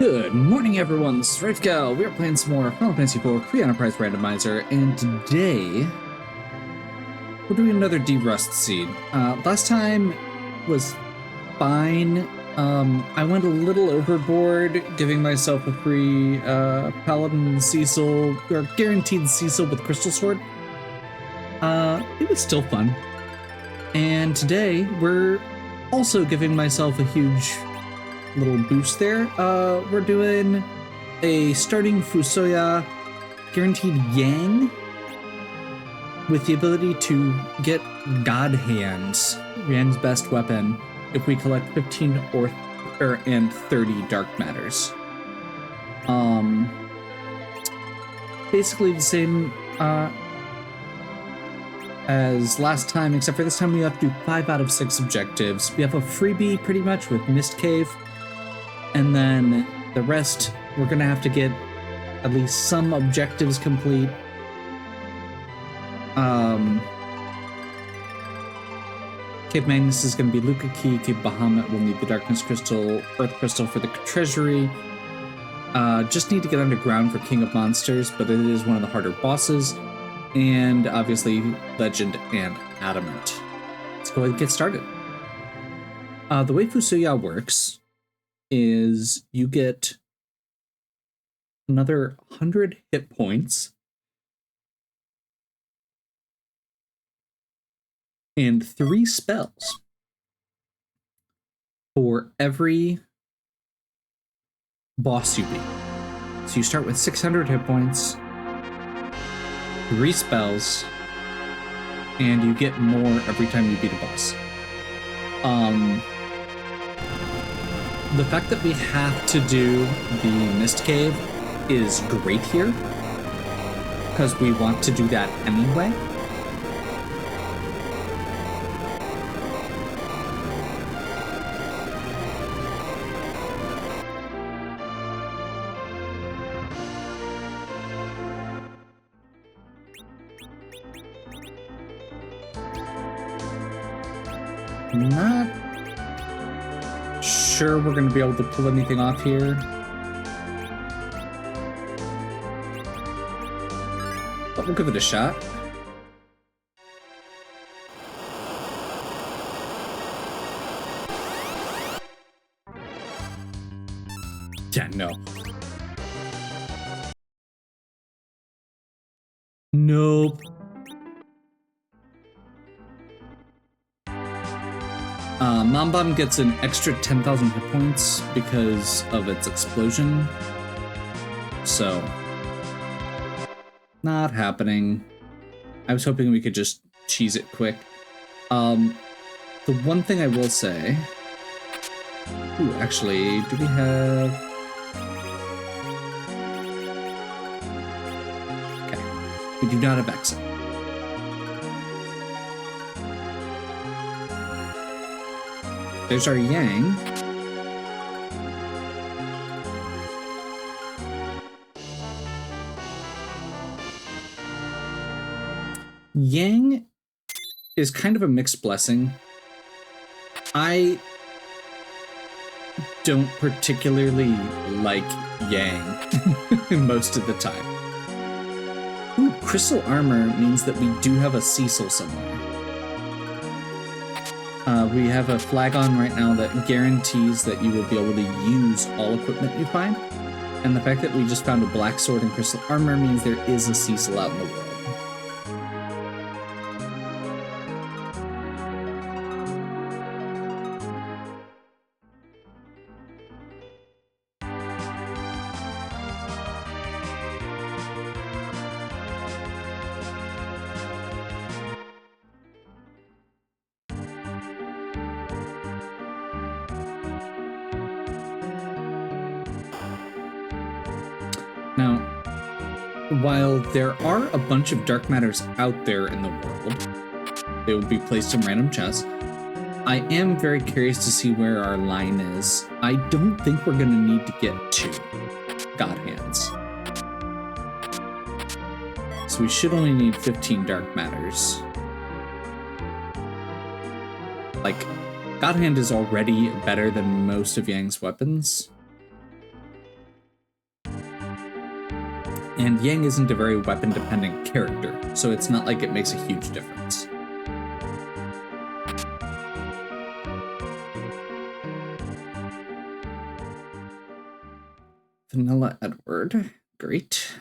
Good morning, everyone. This is Rafegal. We are playing some more Final Fantasy IV Pre-Enterprise Randomizer, and today we're doing another D-Rust seed. Last time was fine. I went a little overboard, giving myself a free Paladin Cecil, or guaranteed Cecil with Crystal Sword. It was still fun. And today we're also giving myself a huge little boost there. We're doing a starting Fusoya guaranteed Yang with the ability to get God Hands, Yang's best weapon, if we collect 15 and 30 dark matters. Basically the same as last time, except for this time we have to do 5 out of 6 objectives. We have a freebie pretty much with Mist Cave. And then the rest, we're going to have to get at least some objectives complete. Cape Magnus is going to be Luca Key. Cape Bahamut will need the Darkness Crystal, Earth Crystal for the Treasury. Just need to get underground for King of Monsters, but it is one of the harder bosses. And obviously, Legend and Adamant. Let's go ahead and get started. The way Fusoya works is you get another 100 hit points and 3 spells for every boss you beat. So you start with 600 hit points, 3 spells, and you get more every time you beat a boss. The fact that we have to do the Mist Cave is great here, because we want to do that anyway. Not sure we're going to be able to pull anything off here. But we'll give it a shot. Yeah, no. Nope. Mambam gets an extra 10,000 hit points because of its explosion. So, not happening. I was hoping we could just cheese it quick. The one thing I will say... Ooh, actually, do we have... Okay, we do not have exit. There's our Yang. Yang is kind of a mixed blessing. I don't particularly like Yang most of the time. Ooh, crystal armor means that we do have a Cecil somewhere. We have a flag on right now that guarantees that you will be able to use all equipment you find. And the fact that we just found a black sword and crystal armor means there is a Cecil out in the world. Now, while there are a bunch of dark matters out there in the world, they will be placed in random chests. I am very curious to see where our line is. I don't think we're going to need to get 2 God Hands. So we should only need 15 dark matters. Like, God Hand is already better than most of Yang's weapons. And Yang isn't a very weapon-dependent character, so it's not like it makes a huge difference. Vanilla Edward, great.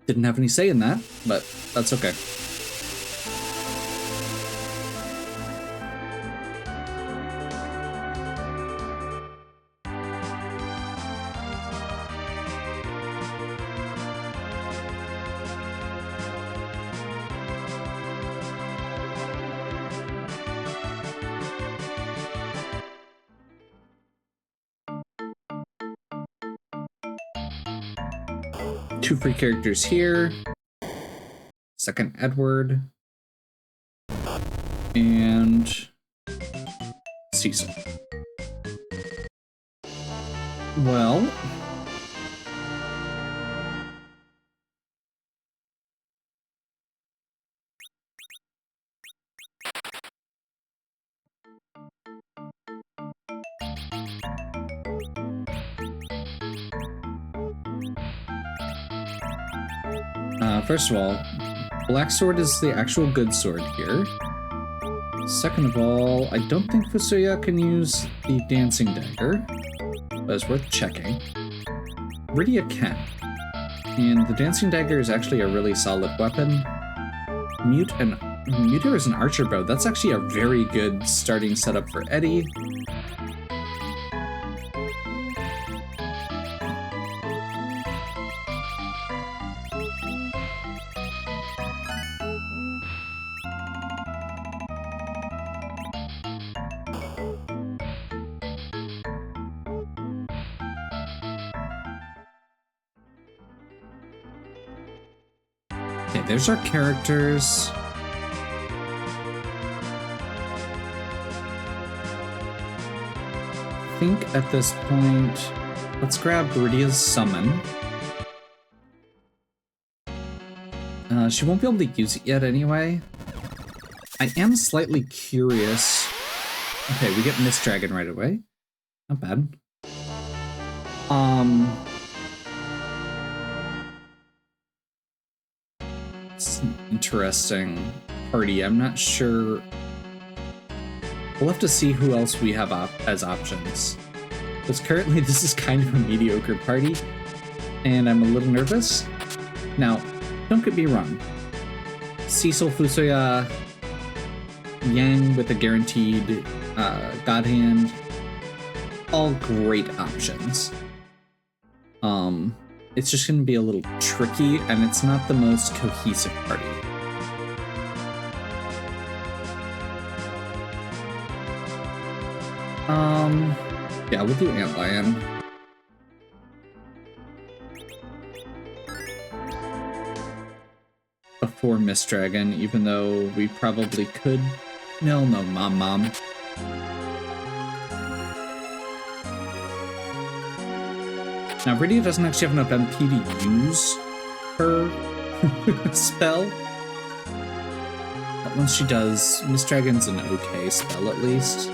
Didn't have any say in that, but that's okay. Two free characters here. Second Edward. And Cecil. Well, first of all, Black Sword is the actual good sword here. Second of all, I don't think Fusoya can use the Dancing Dagger, but it's worth checking. Rydia can, and the Dancing Dagger is actually a really solid weapon. Muter is an archer bow. That's actually a very good starting setup for Eddie. Okay, there's our characters. I think at this point, let's grab Rydia's summon. She won't be able to use it yet anyway. I am slightly curious. Okay, we get Mist Dragon right away. Not bad. It's an interesting party. I'm not sure. We'll have to see who else we have as options. Because currently this is kind of a mediocre party, and I'm a little nervous. Now, don't get me wrong. Cecil, Fusoya, Yang with a guaranteed God Hand, all great options. It's just going to be a little tricky, and it's not the most cohesive party. Yeah, we'll do Antlion. Before Mist Dragon, even though we probably could. No, Mom. Now, Rydia doesn't actually have enough MP to use her spell. But once she does, Mist Dragon's an okay spell at least.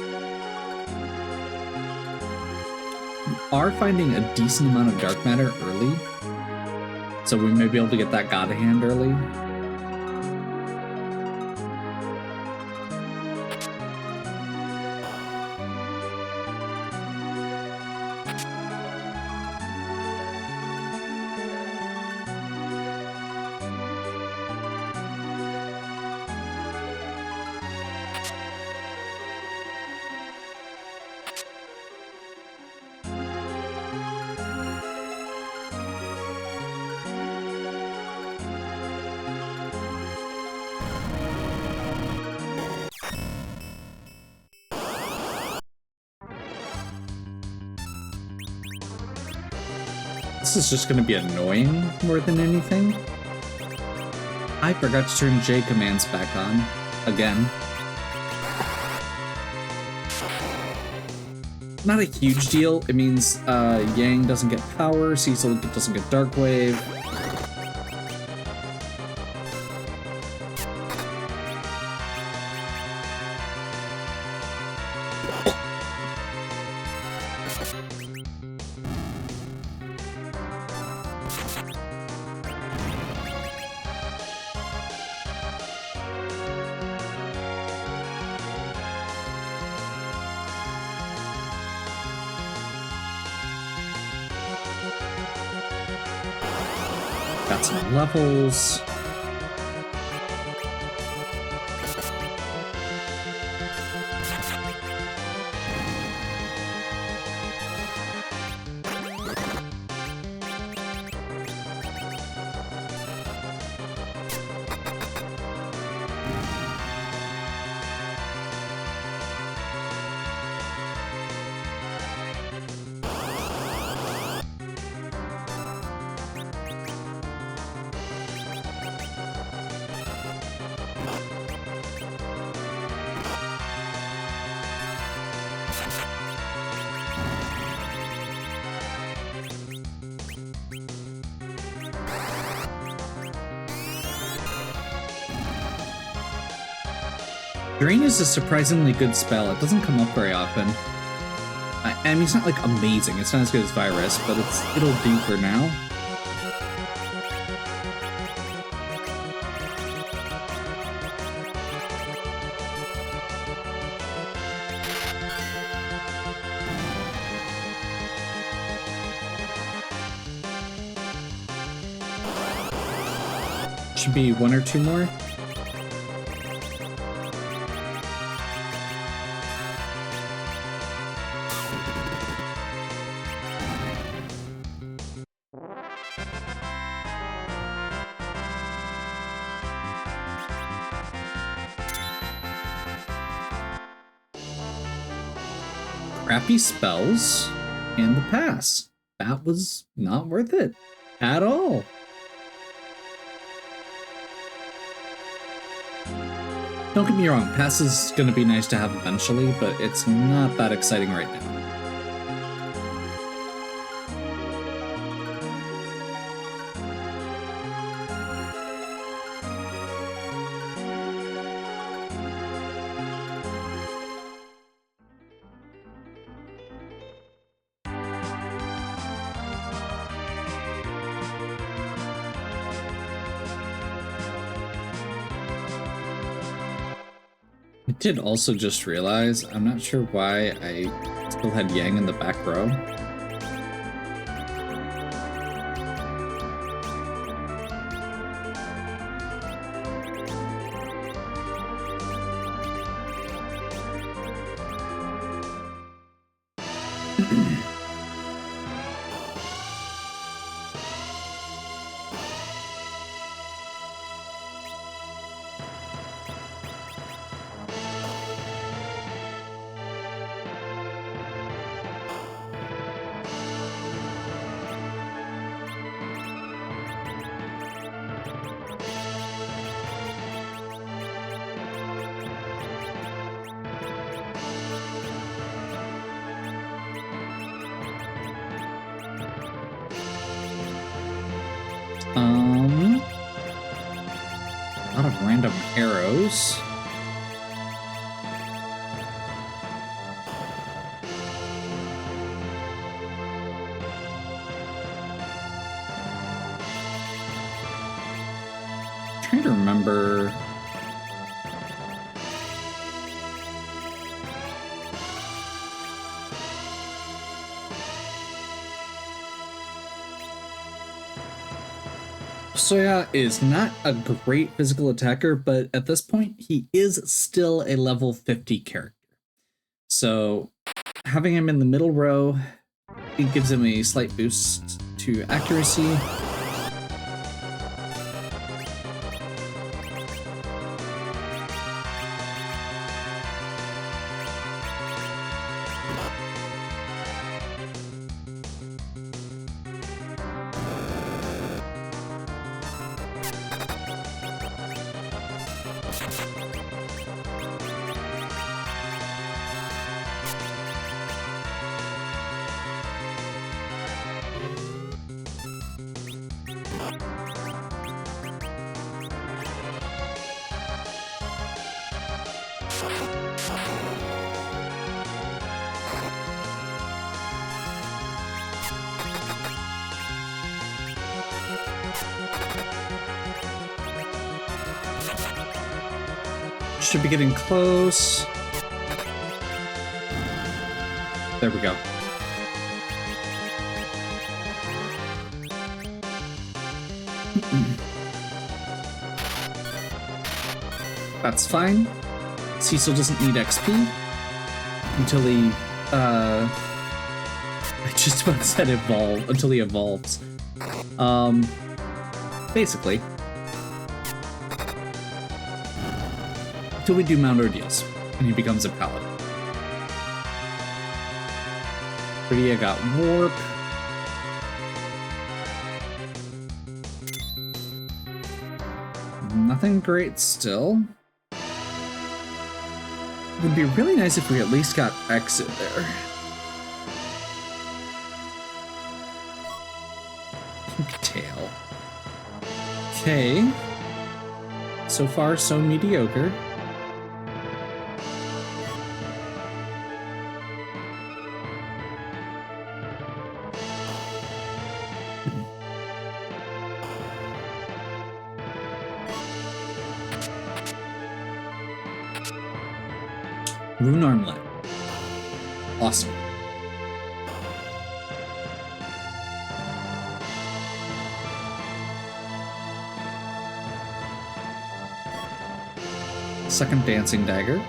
We are finding a decent amount of dark matter early, so we may be able to get that God Hand early. This is just going to be annoying more than anything. I forgot to turn J commands back on. Again. Not a huge deal. It means Yang doesn't get power, Cecil doesn't get Dark Wave. Got some levels. Drain is a surprisingly good spell. It doesn't come up very often. I mean, it's not like amazing. It's not as good as Virus, but it'll do for now. Should be one or two more. Crappy spells and the pass. That was not worth it at all. Don't get me wrong, pass is going to be nice to have eventually, but it's not that exciting right now. I did also just realize, I'm not sure why I still had Yang in the back row. A lot of random arrows. I'm trying to remember. Soya is not a great physical attacker, but at this point, he is still a level 50 character. So having him in the middle row, it gives him a slight boost to accuracy. Should be getting close. There we go. That's fine. Cecil doesn't need XP until he, I just about said evolve, until he evolves. Basically. Until we do Mount Ordeals, and he becomes a paladin. Pretty, got Warp. Nothing great still. It would be really nice if we at least got Exit there. Pigtail. Okay. So far, so mediocre. Rune Armlet. Awesome. Second Dancing Dagger.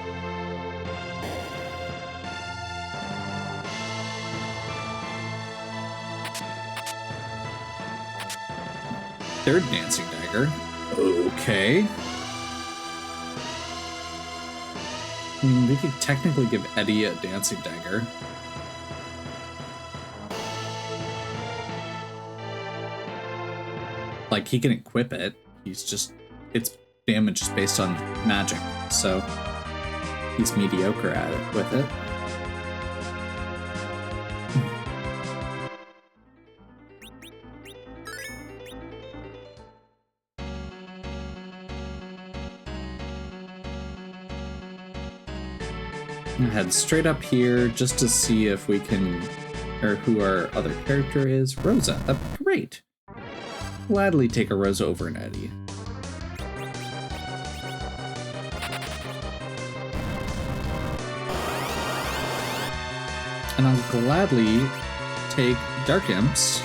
Third Dancing Dagger. Okay. I mean, we could technically give Eddie a Dancing Dagger. Like, he can equip it. He's just... its damage is based on magic, so... he's mediocre at it with it. Head straight up here just to see if we can, or who our other character is. Rosa. That's great. Gladly take a Rosa over an Eddie. And I'll gladly take Dark Imps.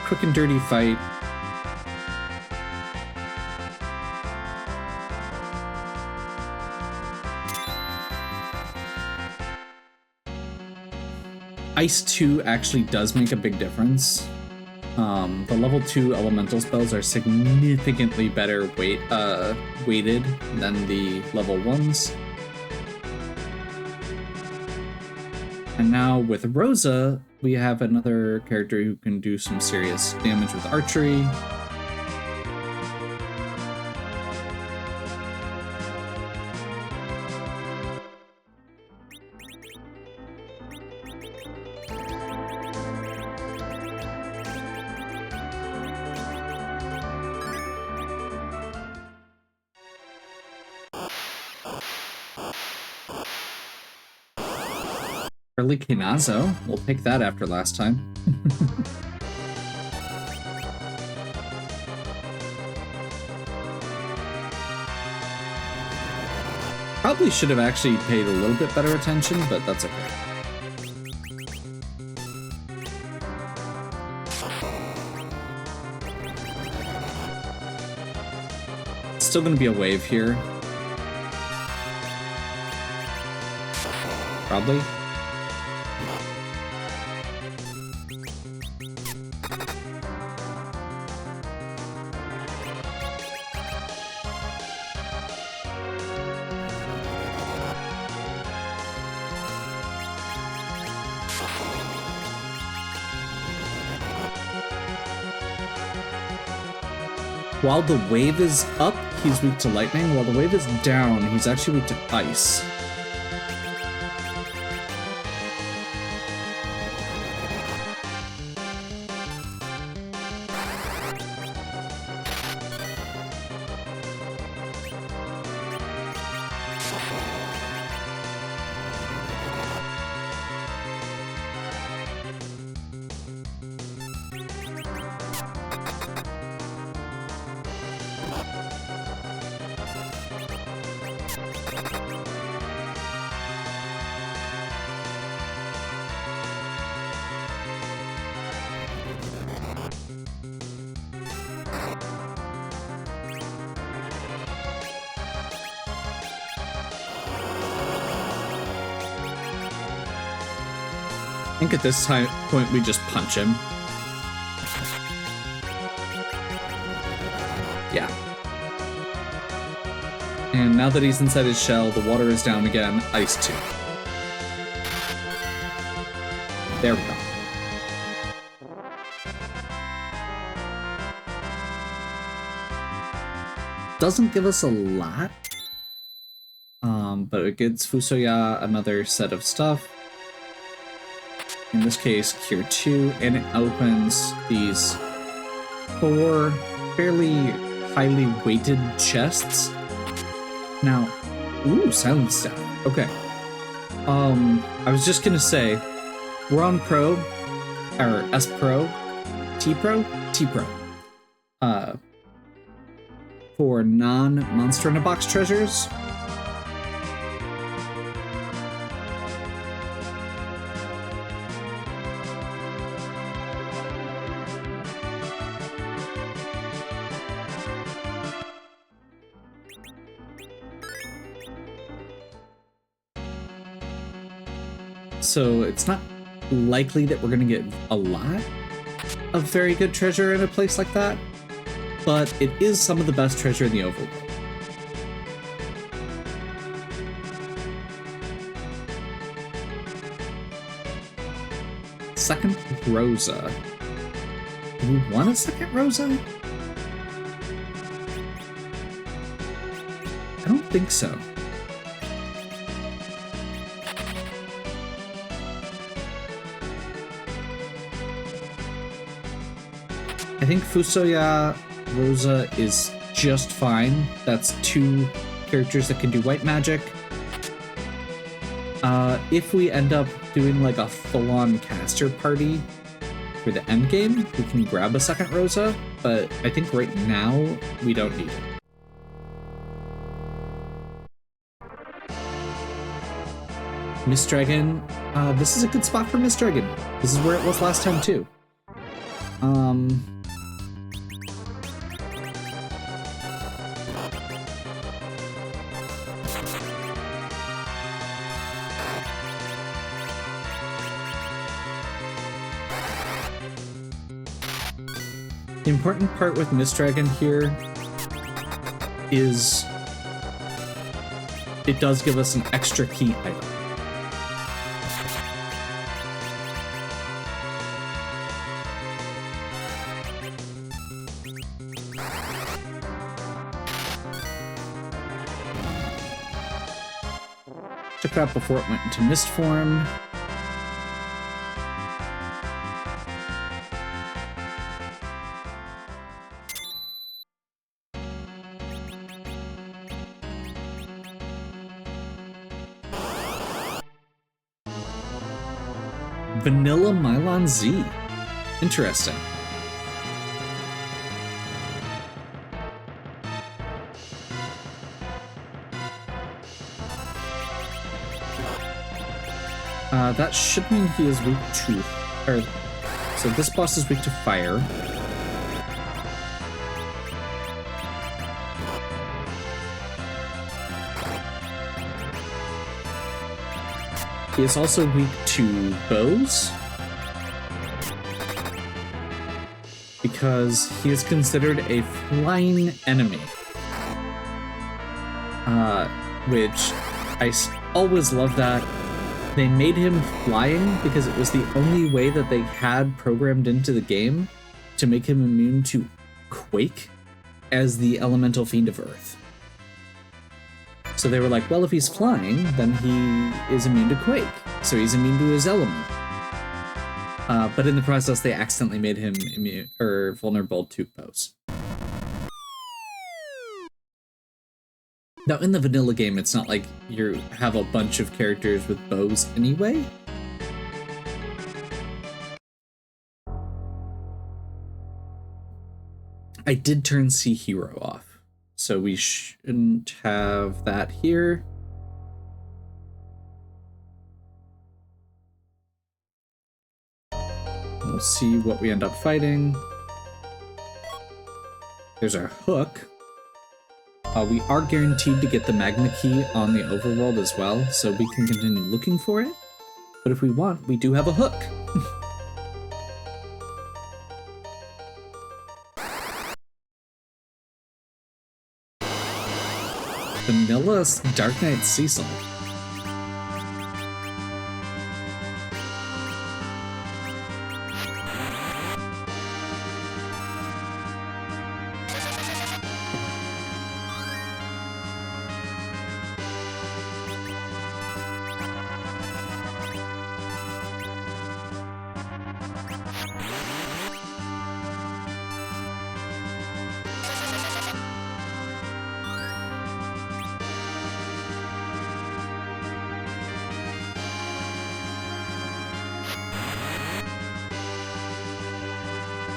Quick and dirty fight. Ice 2 actually does make a big difference. The level 2 elemental spells are significantly better weighted than the level 1s. And now with Rosa, we have another character who can do some serious damage with archery. Early Kinazo. We'll take that after last time. Probably should have actually paid a little bit better attention, but that's okay. It's still going to be a wave here. Probably. While the wave is up, he's weak to lightning. While the wave is down, he's actually weak to ice. I think at this point we just punch him. Yeah. And now that he's inside his shell, the water is down again. Ice 2. There we go. Doesn't give us a lot, but it gives Fusoya another set of stuff. In this case, Cure 2, and it opens these 4 fairly highly weighted chests. Now, ooh, silent staff. Okay. I was just gonna say, we're on Pro, or S Pro, T Pro, T Pro. For non-Monster in a Box treasures. So it's not likely that we're gonna get a lot of very good treasure in a place like that, but it is some of the best treasure in the overworld. Second Rosa. Do we want a second Rosa? I don't think so. I think Fusoya Rosa is just fine. That's 2 characters that can do white magic. If we end up doing like a full-on caster party for the end game, we can grab a second Rosa, but I think right now we don't need it. Miss Dragon, this is a good spot for Miss Dragon. This is where it was last time too. The important part with Miss Dragon here is it does give us an extra key item. Took it out before it went into mist form. Vanilla Mylon Z. Interesting. That should mean he is weak to... so this boss is weak to fire. He is also weak to bows, because he is considered a flying enemy, which I always love that. They made him flying because it was the only way that they had programmed into the game to make him immune to Quake as the elemental fiend of Earth. So they were like, well, if he's flying, then he is immune to Quake. So he's immune to his element. But in the process, they accidentally made him immune or vulnerable to bows. Now, in the vanilla game, it's not like you have a bunch of characters with bows anyway. I did turn Sea Hero off, so we shouldn't have that here. We'll see what we end up fighting. There's our hook. We are guaranteed to get the Magna Key on the overworld as well, so we can continue looking for it. But if we want, we do have a hook. Vanilla Dark Knight Cecil.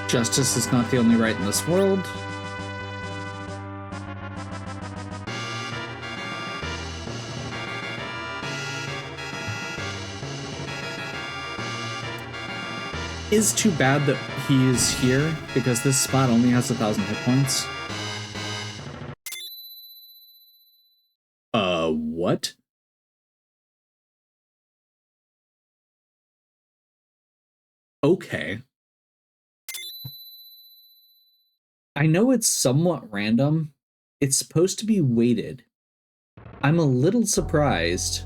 Justice is not the only right in this world. Is too bad that he is here, because this spot only has 1,000 hit points. What? Okay. I know it's somewhat random. It's supposed to be weighted. I'm a little surprised.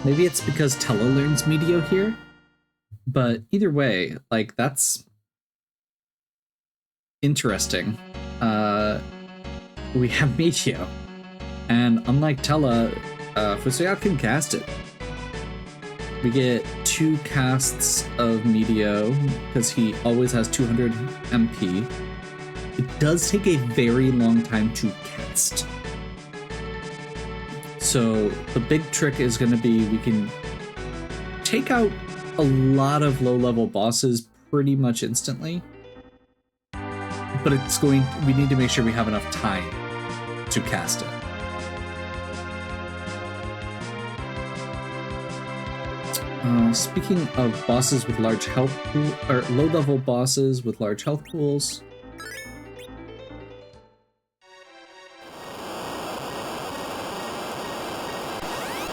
Maybe it's because Tella learns Medio here? But either way, like, that's interesting. We have Medio. And unlike Tella, Fusoya can cast it. We get 2 casts of Medio, because he always has 200 MP. It does take a very long time to cast. So the big trick is going to be we can take out a lot of low-level bosses pretty much instantly. But we need to make sure we have enough time to cast it. Speaking of bosses with large health pool, or low-level bosses with large health pools,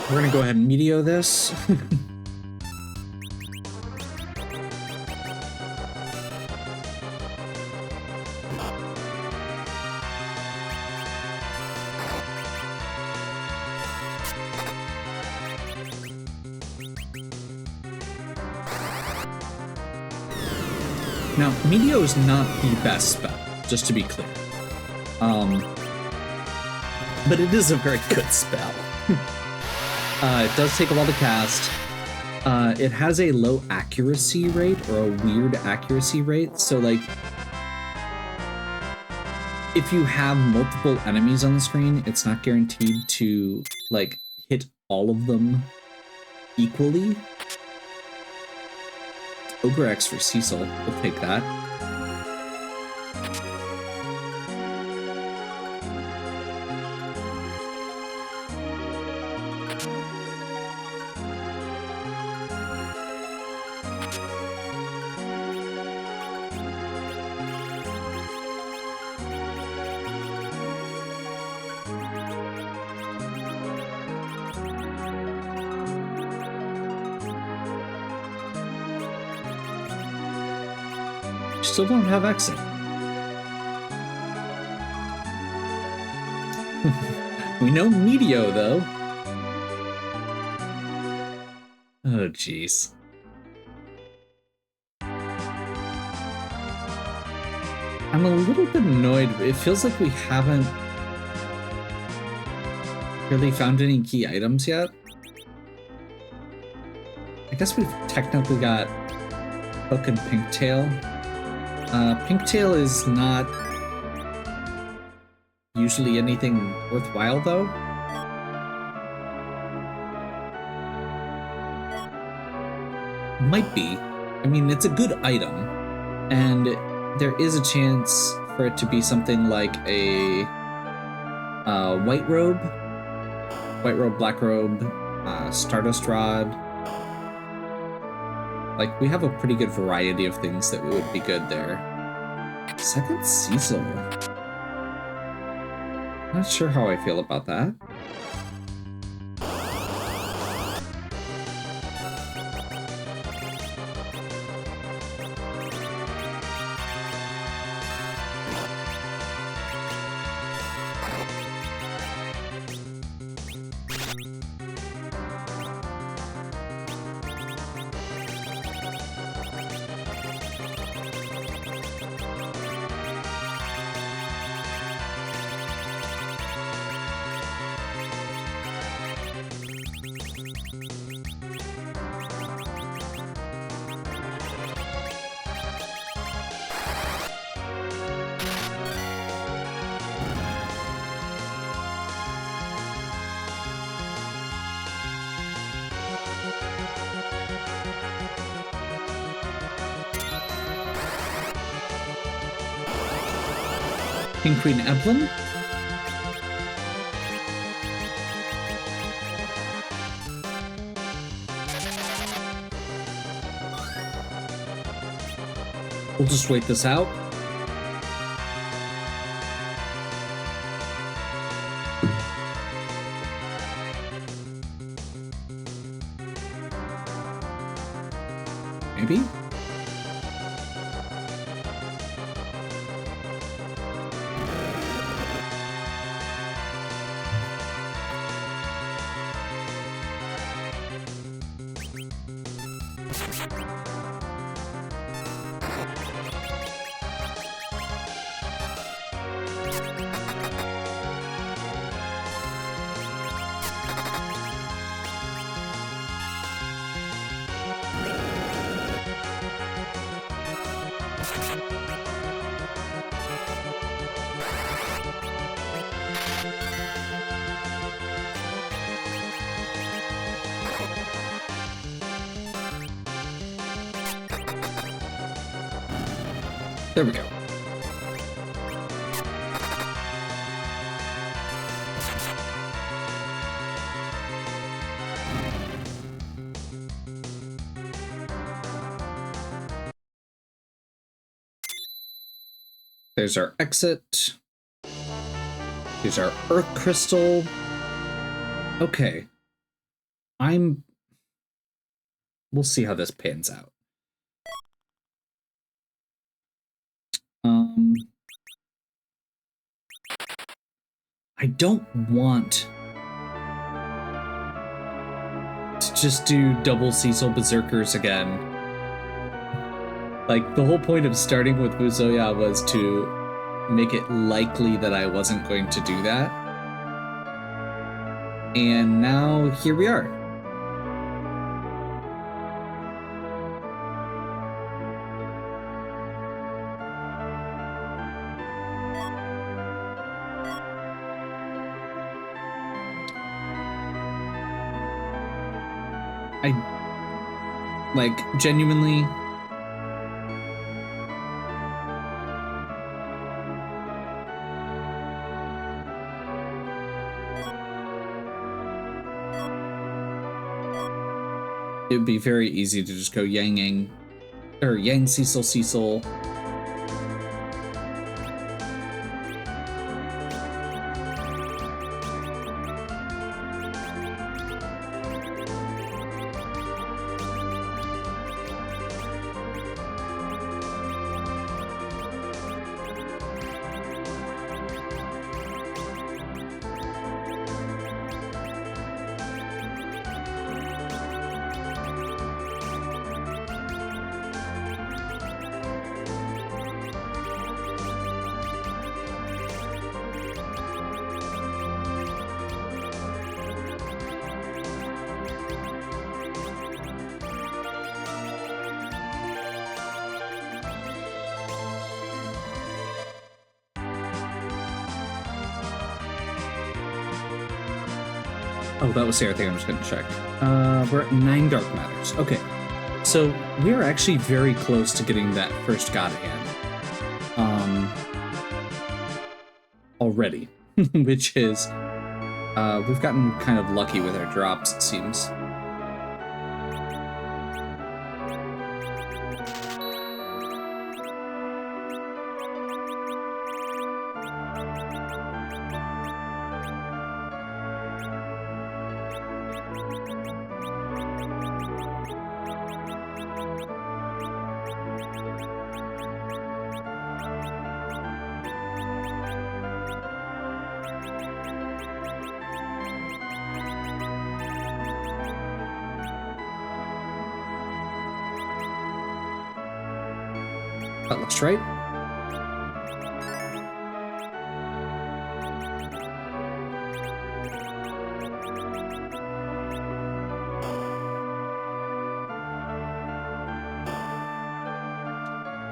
we're gonna go ahead and Medio this. Now, Medio is not the best spell, just to be clear. But it is a very good spell. It does take a while to cast. It has a low accuracy rate, or a weird accuracy rate, so like, if you have multiple enemies on the screen, it's not guaranteed to like hit all of them equally. Ogre X for Cecil, we'll take that. Still don't have exit. We know Medio, though. Oh, jeez. I'm a little bit annoyed. It feels like we haven't really found any key items yet. I guess we've technically got Hook and Pinktail. Pinktail is not usually anything worthwhile, though. Might be. I mean, it's a good item, and there is a chance for it to be something like a White Robe, Black Robe, Stardust Rod. Like, we have a pretty good variety of things that would be good there. Second Cecil. Not sure how I feel about that. King Queen Evelyn? We'll just wait this out. Maybe? There we go. There's our exit. There's our Earth Crystal. Okay. We'll see how this pans out. I don't want to just do double Cecil Berserkers again. Like, the whole point of starting with Muzoya was to make it likely that I wasn't going to do that. And now, here we are. Like, genuinely, it would be very easy to just go Yang Cecil Cecil. Oh, that was the other thing I'm just going to check. We're at 9 Dark Matters. Okay, so we're actually very close to getting that first God Hand. Already, which is, we've gotten kind of lucky with our drops, it seems. That looks right.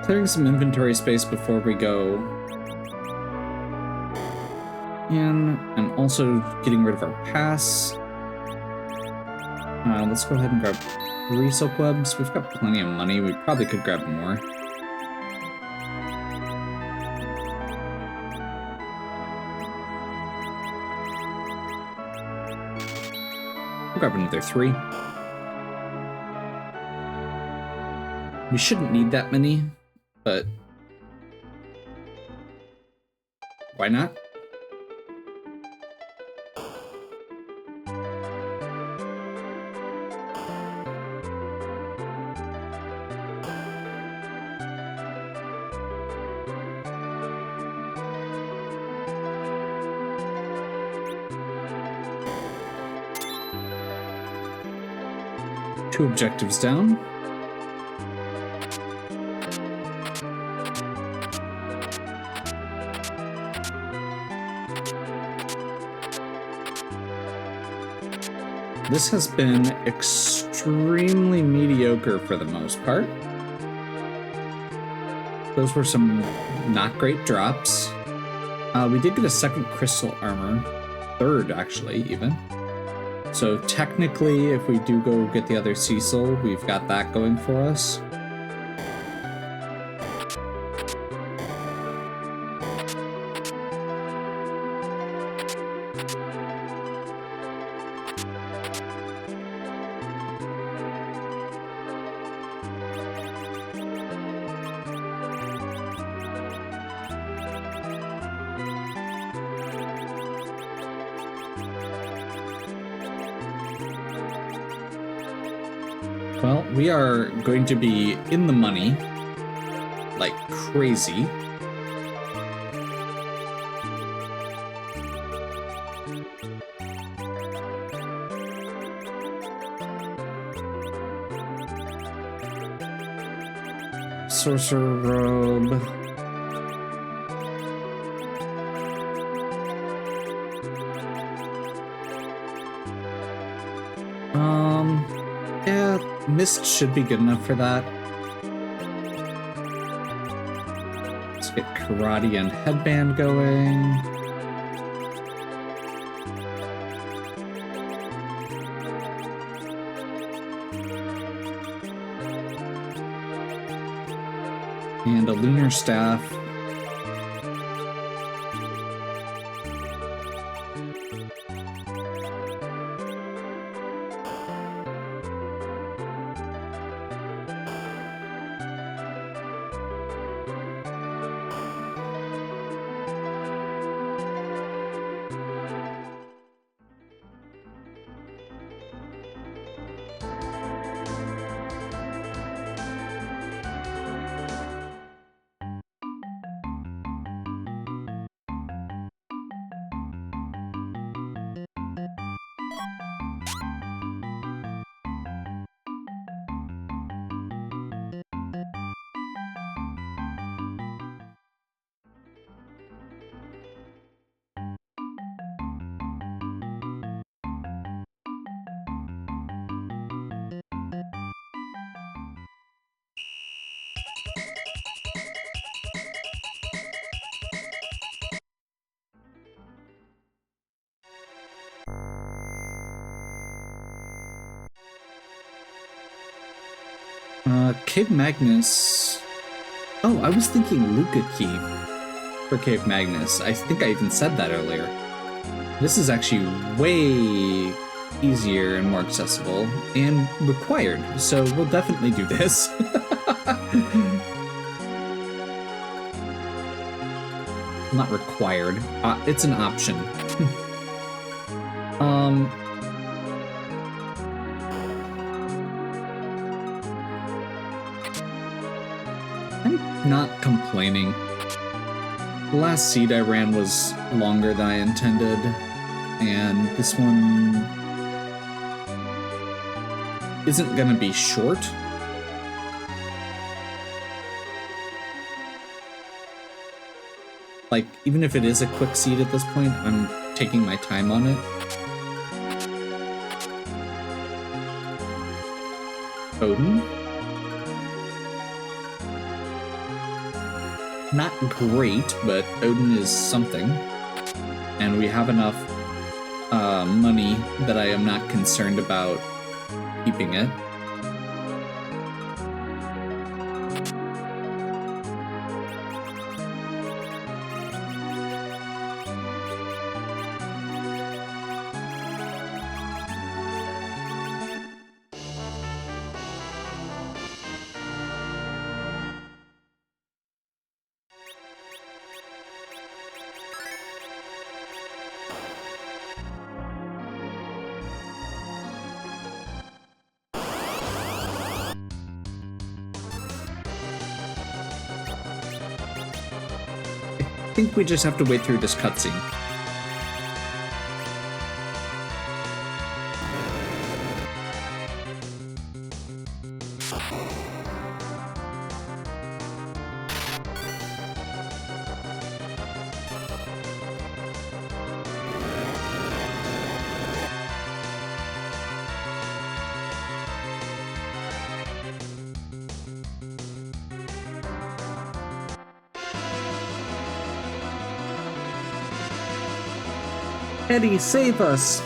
Clearing some inventory space before we go in, and also getting rid of our pass. Let's go ahead and grab 3 silk webs. We've got plenty of money. We probably could grab more. grab another 3. We shouldn't need that many, but why not? Two objectives down. This has been extremely mediocre for the most part. Those were some not great drops. We did get a second crystal armor. Third, actually, even. So technically, if we do go get the other Cecil, we've got that going for us. Well, we are going to be in the money, like crazy. Sorcerer robe. Yeah, mist should be good enough for that. Let's get karate and headband going. And a lunar staff. Cave Magnus. Oh, I was thinking Luca Key for Cave Magnus. I think I even said that earlier. This is actually way easier and more accessible and required, so we'll definitely do this. Not required. It's an option. I'm not complaining. The last seed I ran was longer than I intended, and this one isn't gonna be short. Like, even if it is a quick seed at this point, I'm taking my time on it. Odin? Not great, but Odin is something. And we have enough money that I am not concerned about keeping it. think we just have to wait through this cutscene. Eddie, save us!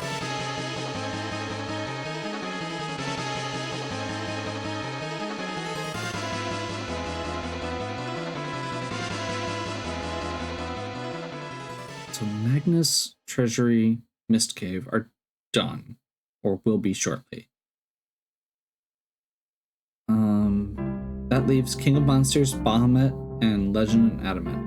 So Magnus, Treasury, Mist Cave are done, or will be shortly. That leaves King of Monsters, Bahamut, and Legend and Adamant.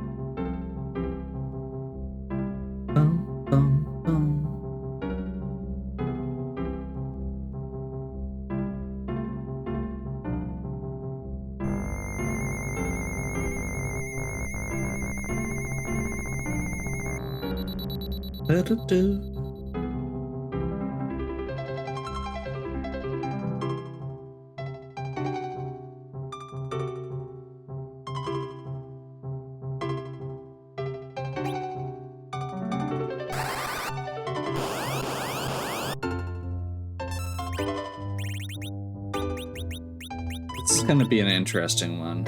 This is gonna be an interesting one.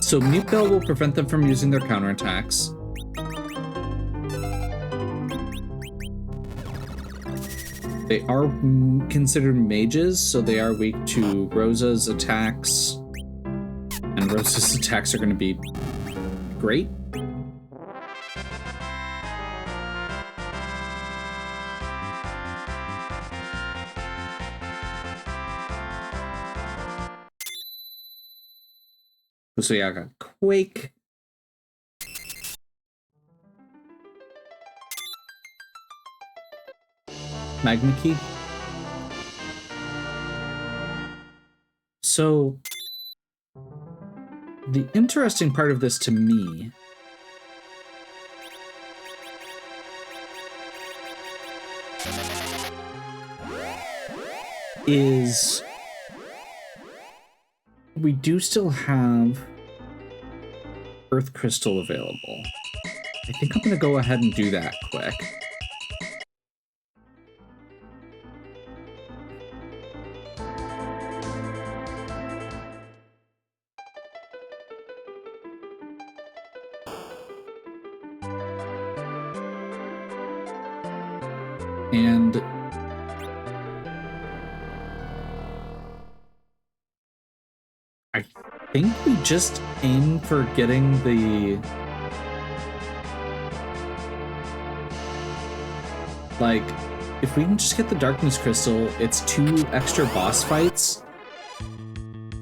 So Mute Bell will prevent them from using their counterattacks. They are considered mages, so they are weak to Rosa's attacks. And Rosa's attacks are going to be great. So yeah, I got Quake. Magma Key. So the interesting part of this to me is we do still have Earth Crystal available. I think I'm gonna go ahead and do that quick. And I think we just aim for getting the... Like, if we can just get the Darkness Crystal, it's 2 extra boss fights.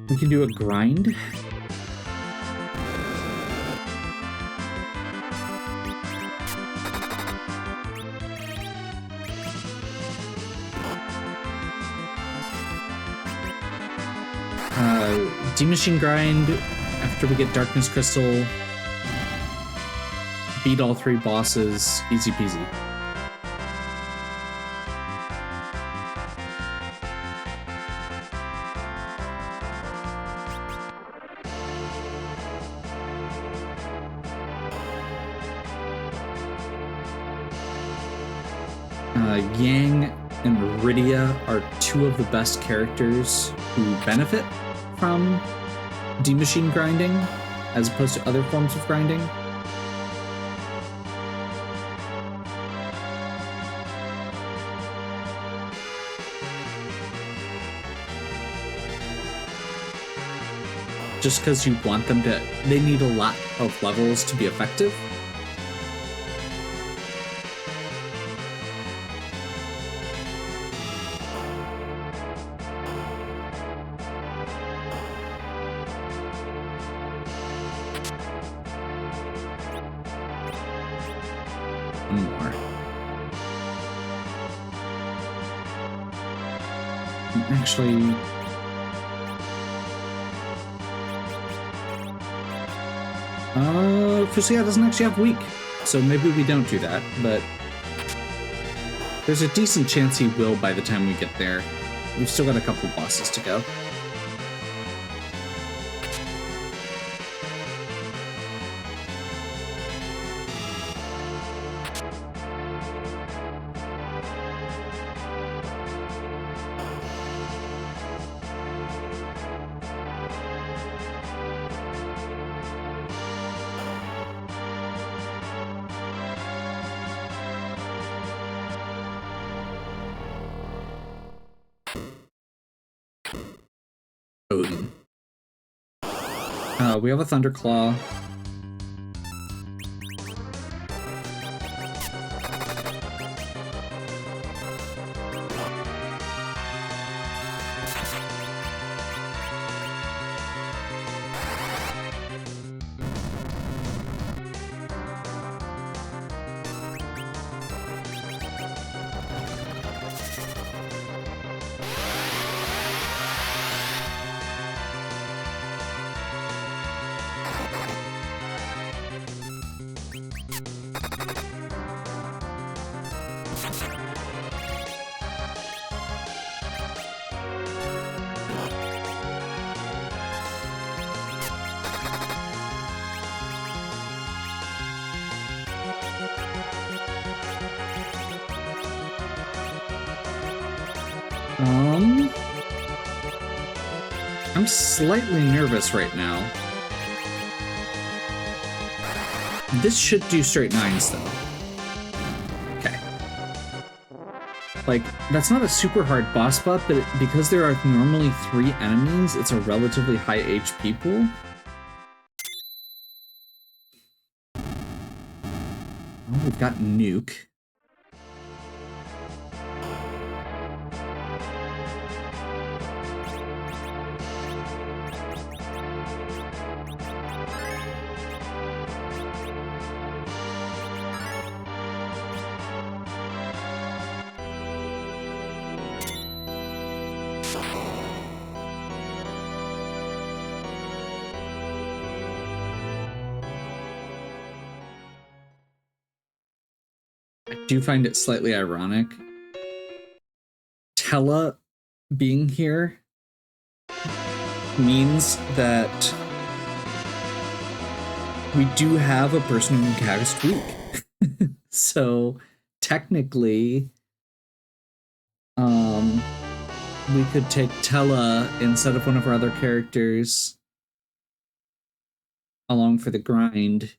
We can do a grind. D-Machine grind after we get Darkness Crystal. Beat all 3 bosses, easy peasy. Yang and Rydia are 2 of the best characters who benefit from D-Machine grinding as opposed to other forms of grinding. Just because you want them to, they need a lot of levels to be effective. one more. Actually, Fusia doesn't actually have weak, so maybe we don't do that, but there's a decent chance he will by the time we get there. We've still got a couple bosses to go. Odin. We have a Thunderclaw. I'm slightly nervous right now. This should do straight 9s, though. Okay. Like, that's not a super hard boss butt, but because there are normally 3 enemies, it's a relatively high HP pool. Oh, we've got Nuke. I do find it slightly ironic. Tella being here means that we do have a person who can cast weak. So technically, we could take Tella instead of one of our other characters along for the grind.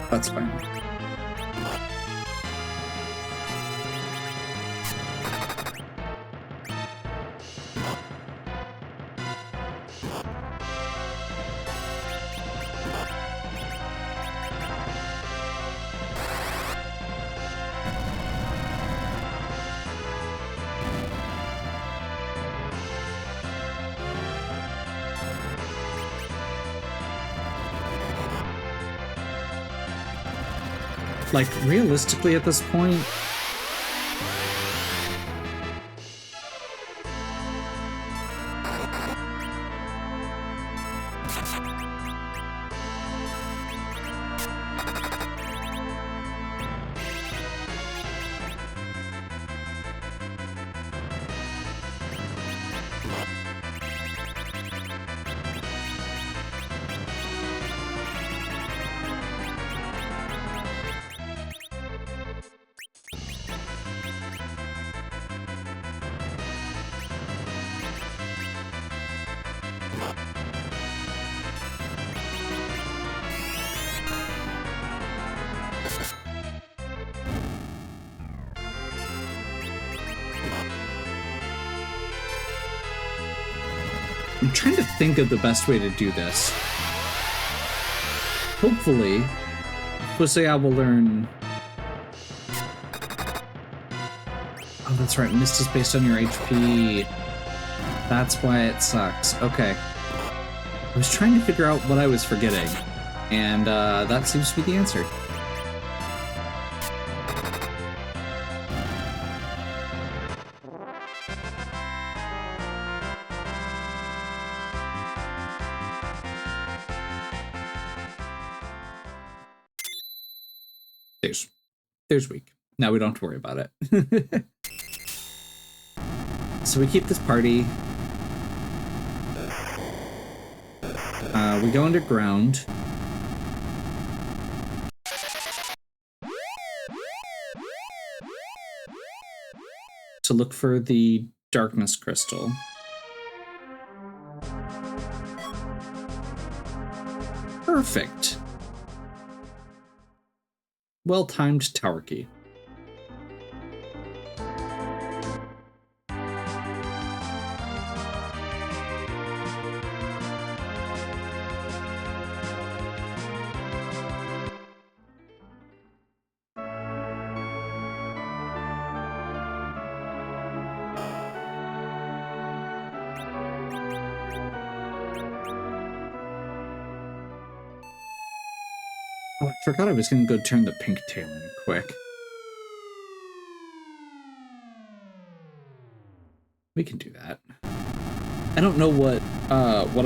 That's fine. Like, realistically at this point, I'm trying to think of the best way to do this. Hopefully, I will learn... Oh, that's right. Mist is based on your HP. That's why it sucks. Okay. I was trying to figure out what I was forgetting, and that seems to be the answer. There's weak. Now we don't have to worry about it. So we keep this party. We go underground. To look for the darkness crystal. Perfect. Well-timed tower key. Oh, I forgot I was going to go turn the pink tail in quick. We can do that. I don't know what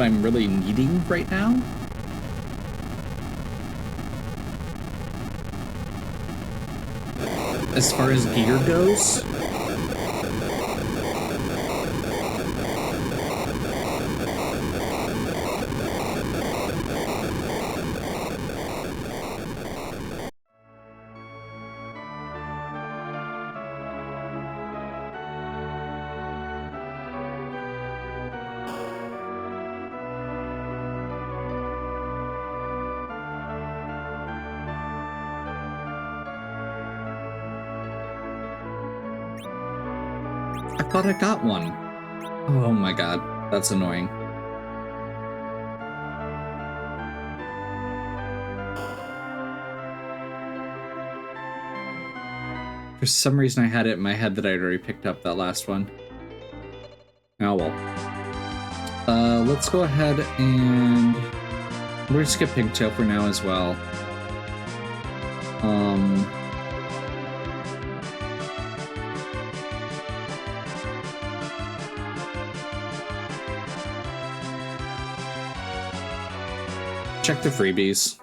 I'm really needing right now. As far as gear goes. I thought I got one. Oh my god, that's annoying. For some reason I had it in my head that I'd already picked up that last one. Oh well. Let's go ahead and... we're gonna skip Pigtail for now as well. Check the freebies.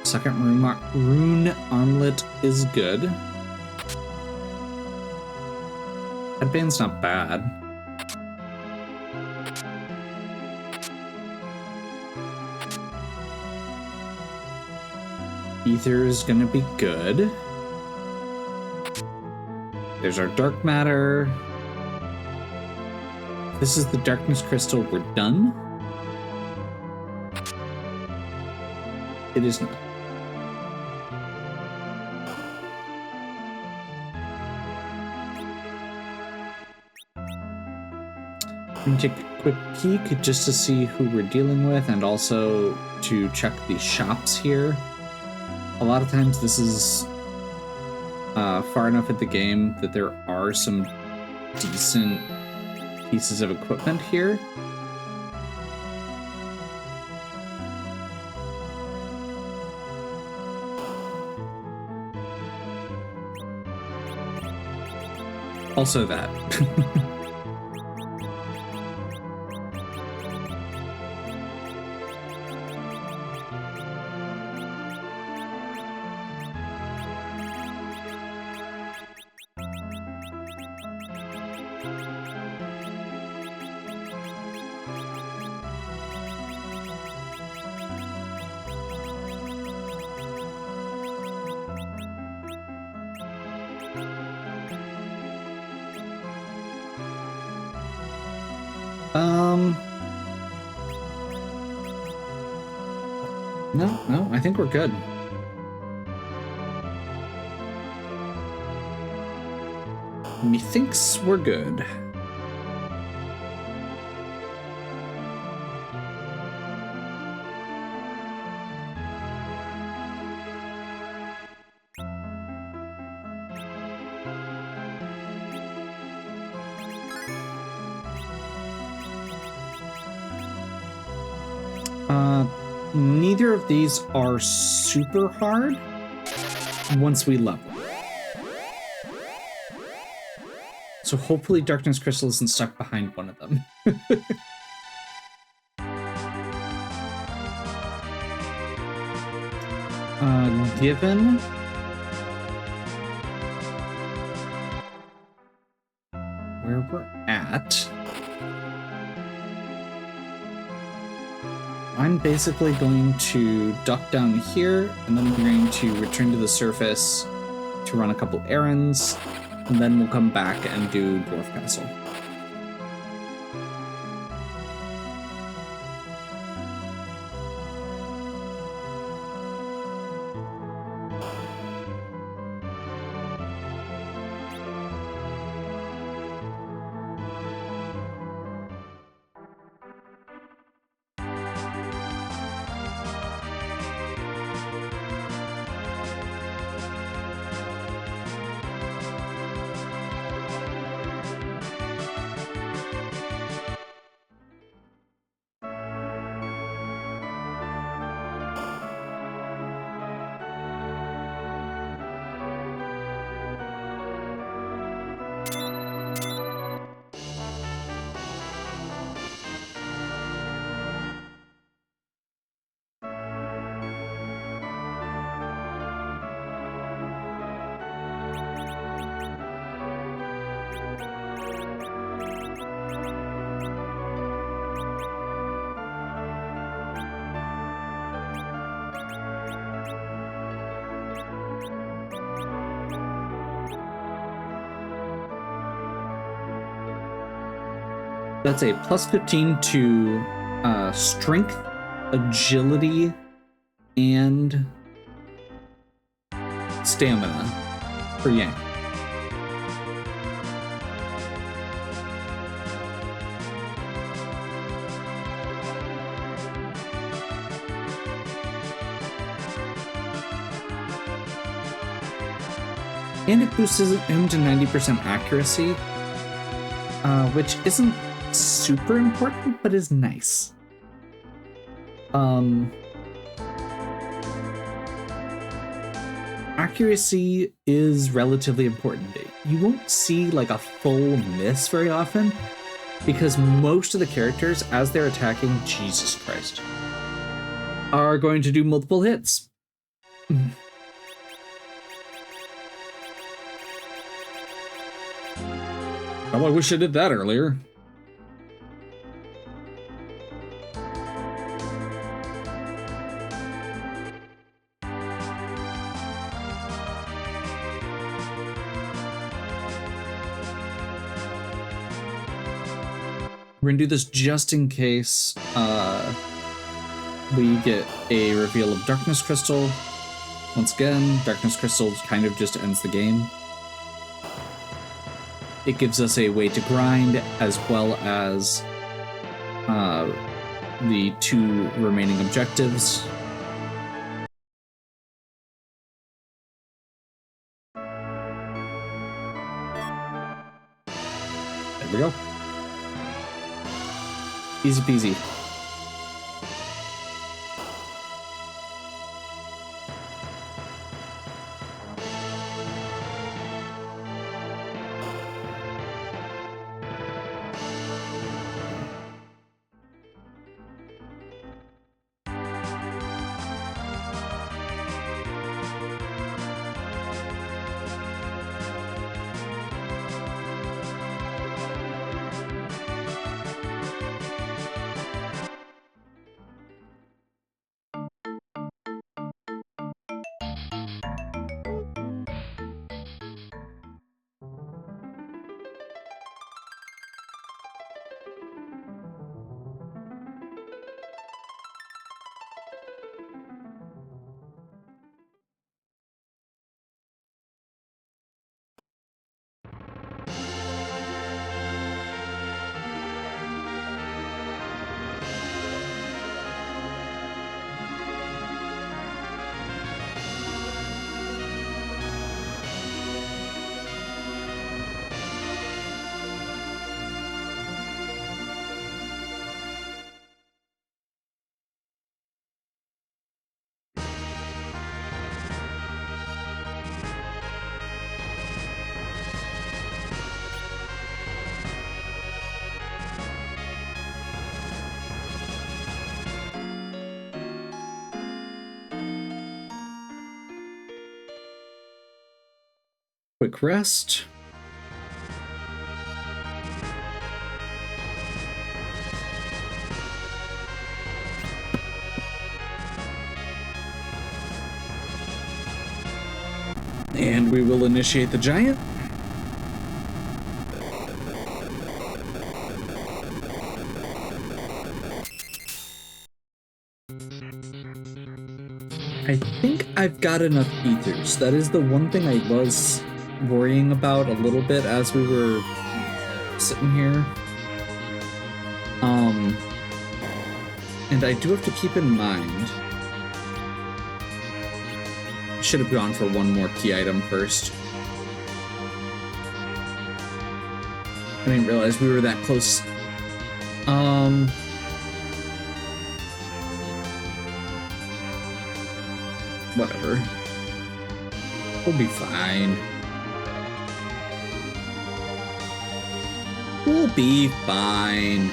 Second rune armlet is good. Headband's not bad. Ether is gonna be good. There's our dark matter. This is the darkness crystal. We're done. It is not. I'm gonna take a quick peek just to see who we're dealing with and also to check the shops here. A lot of times this is far enough in the game that there are some decent pieces of equipment here. Also that. No, I think we're good. Methinks we're good. Neither of these are super hard once we level. So hopefully Darkness Crystal isn't stuck behind one of them. Given where we're at, I'm basically going to duck down here, and then I'm going to return to the surface to run a couple errands, and then we'll come back and do Dwarf Castle. That's a plus 15 to strength, agility, and stamina for Yang. And it boosts him to 90% accuracy, which isn't super important, but is nice. Accuracy is relatively important. You won't see like a full miss very often, because most of the characters, as they're attacking, Jesus Christ, are going to do multiple hits. Oh, I wish I did that earlier. We're gonna do this just in case we get a reveal of Darkness Crystal. Once again, Darkness Crystal kind of just ends the game. It gives us a way to grind, as well as the 2 remaining objectives. There we go. Easy peasy. Quick rest. And we will initiate the giant. I think I've got enough ethers. That is the one thing I was worrying about a little bit as we were sitting here. And I do have to keep in mind, I should have gone for one more key item first. I didn't realize we were that close. Whatever. We'll be fine. We'll be fine.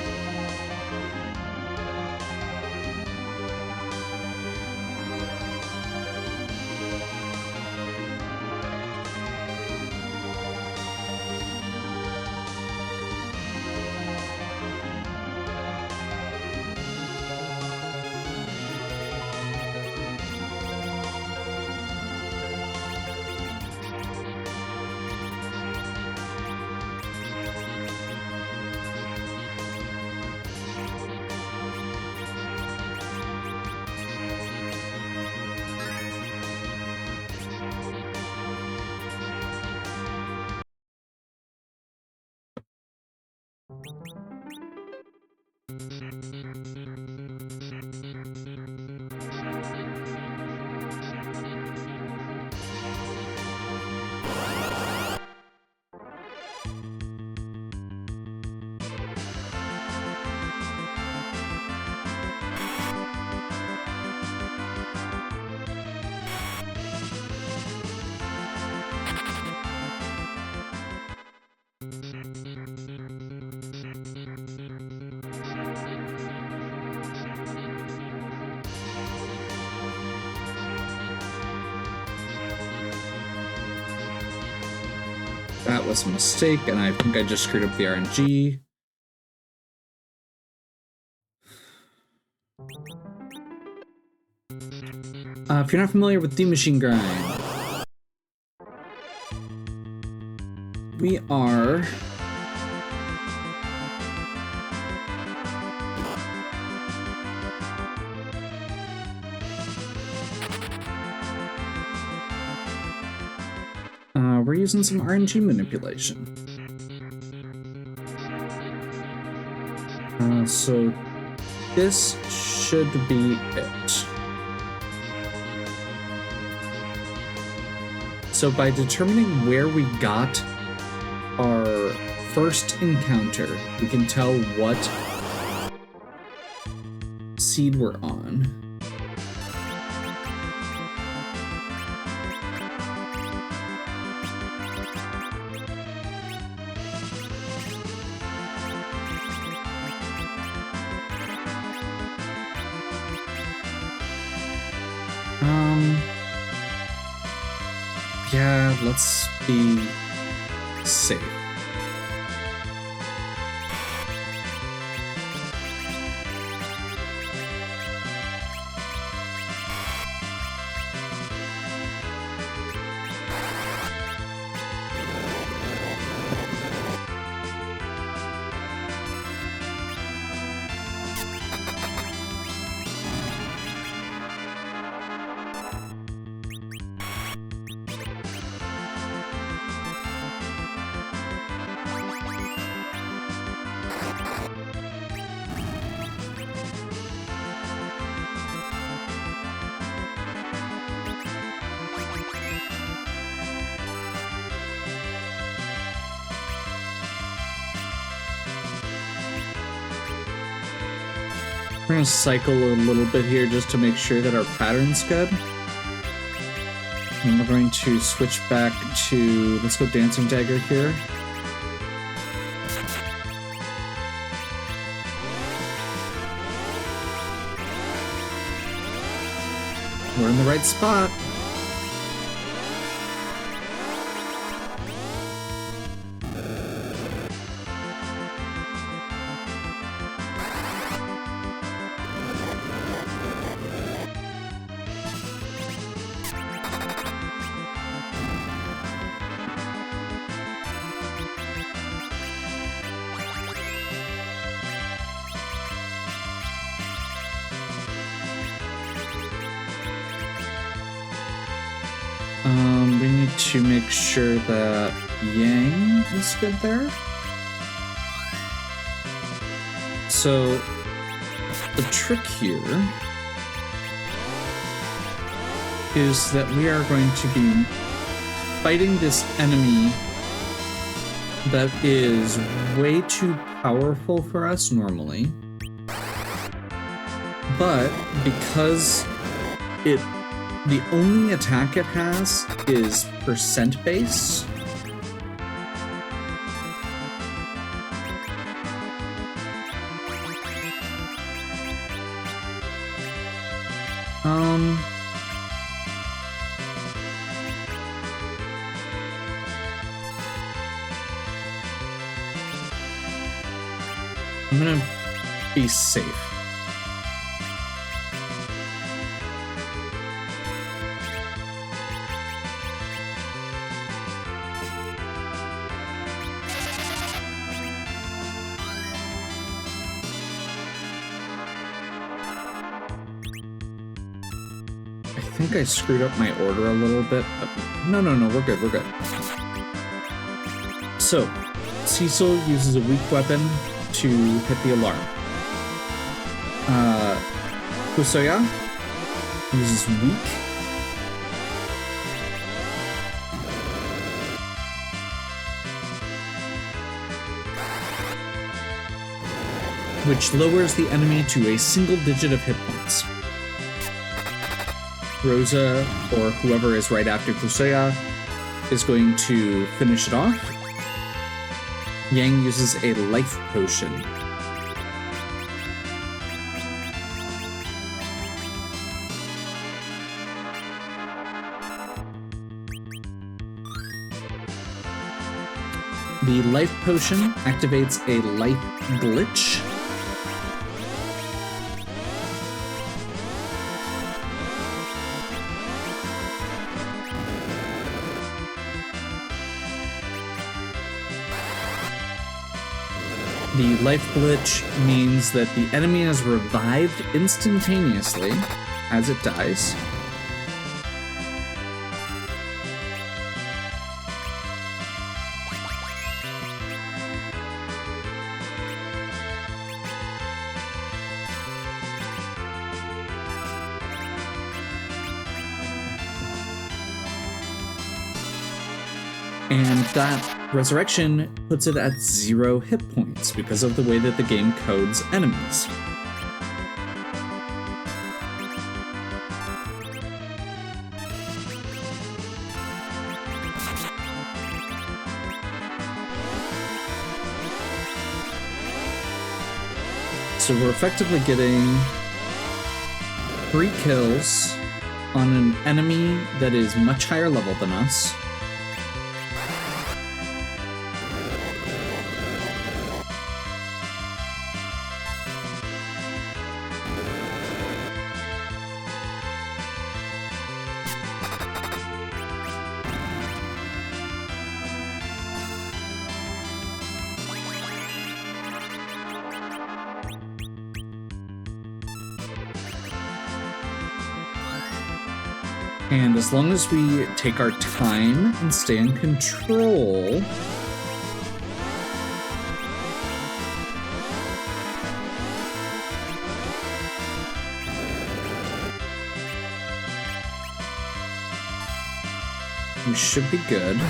That was a mistake, and I think I just screwed up the RNG. If you're not familiar with the machine grind, we are we're using some RNG manipulation. So this should be it. So by determining where we got our first encounter, we can tell what seed we're on. Yeah, let's be safe. We're gonna cycle a little bit here just to make sure that our pattern's good. And we're going to switch back to, let's go Dancing Dagger here. We're in the right spot. We need to make sure that Yang is good there. So the trick here is that we are going to be fighting this enemy that is way too powerful for us normally. But because the only attack it has is percent base, I'm gonna be safe. I think I screwed up my order a little bit, but no, we're good, we're good. So, Cecil uses a weak weapon to hit the alarm. Kusoya uses weak. Which lowers the enemy to a single digit of hit points. Rosa, or whoever is right after Kusoya, is going to finish it off. Yang uses a life potion. The life potion activates a life glitch. The life glitch means that the enemy is revived instantaneously as it dies. And that resurrection puts it at 0 hit points because of the way that the game codes enemies. So we're effectively getting 3 kills on an enemy that is much higher level than us. And as long as we take our time and stay in control, we should be good.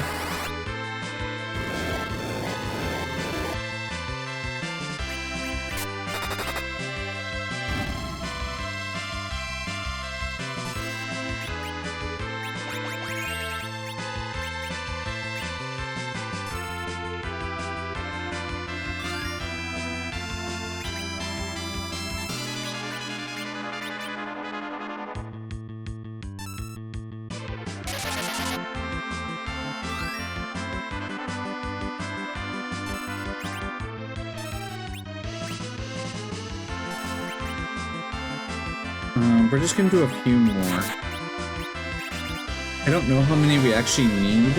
We're just gonna do a few more. I don't know how many we actually need.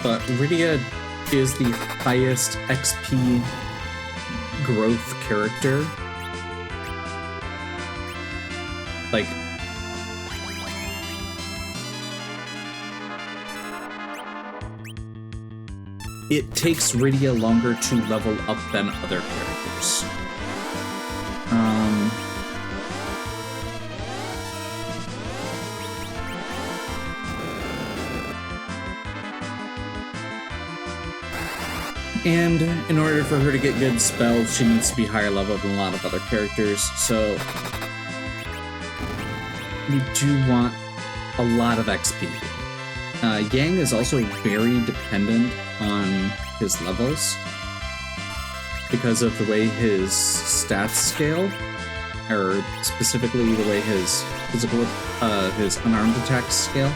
but Rydia is the highest XP growth character. Like, it takes Rydia longer to level up than other characters. And in order for her to get good spells, she needs to be higher level than a lot of other characters, so we do want a lot of XP. Yang is also very dependent on his levels because of the way his stats scale, or specifically the way his physical, his unarmed attacks scale.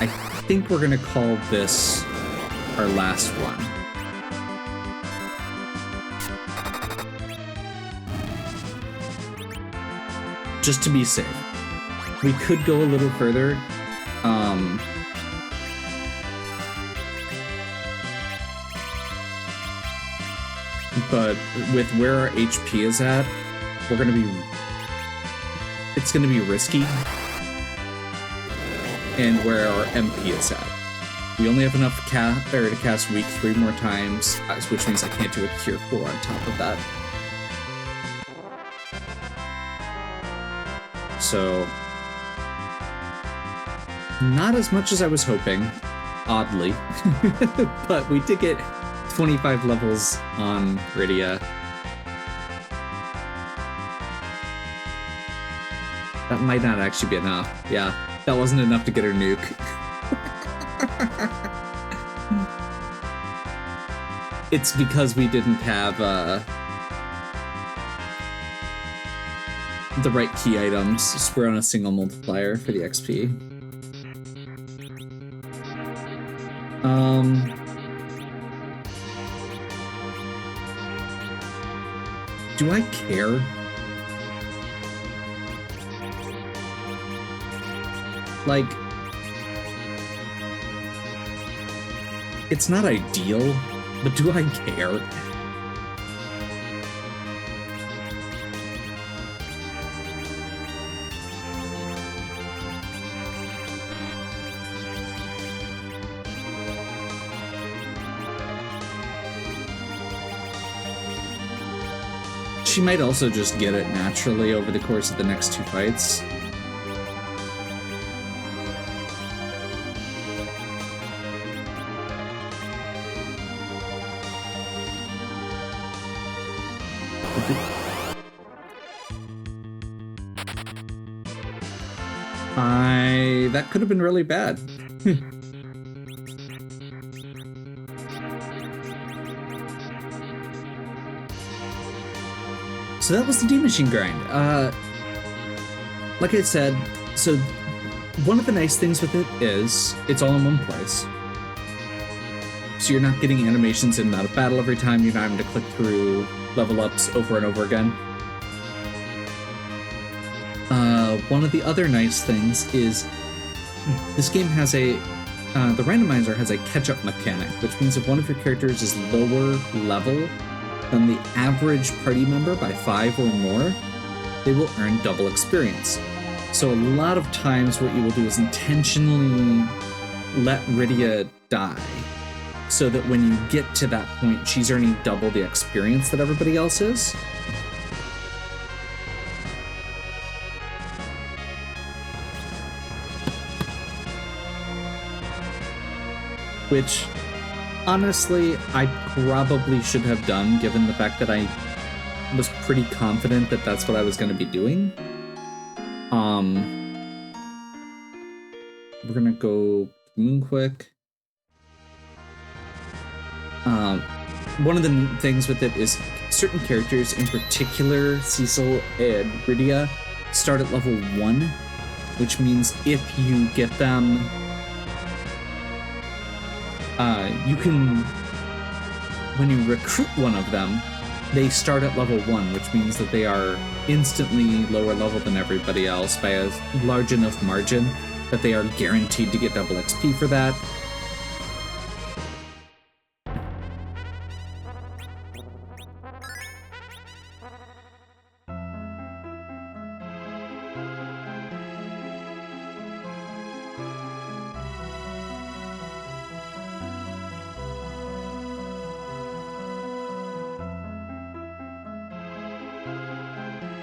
I think we're gonna call this our last one. Just to be safe. We could go a little further. But with where our HP is at, it's gonna be risky. And where our MP is at. We only have enough to cast Weak 3 more times, which means I can't do a Cure 4 on top of that. So, not as much as I was hoping, oddly. But we did get 25 levels on Rydia. That might not actually be enough. Yeah, that wasn't enough to get her nuke. It's because we didn't have the right key items, so we're on a single multiplier for the XP. Do I care? Like, it's not ideal, but do I care? She might also just get it naturally over the course of the next 2 fights. That could have been really bad. So that was the D-Machine grind. Like I said, so one of the nice things with it is it's all in one place. So you're not getting animations in and out of battle every time. You're not having to click through level ups over and over again. One of the other nice things is this game has the randomizer has a catch-up mechanic, which means if one of your characters is lower level than the average party member by 5 or more, they will earn double experience. So a lot of times what you will do is intentionally let Rydia die, so that when you get to that point, she's earning double the experience that everybody else is. Which, honestly, I probably should have done, given the fact that I was pretty confident that that's what I was going to be doing. We're going to go Moonquick. One of the things with it is certain characters, in particular Cecil and Rydia, start at level 1, which means if you get them... you can, when you recruit one of them, they start at level 1, which means that they are instantly lower level than everybody else by a large enough margin that they are guaranteed to get double XP for that.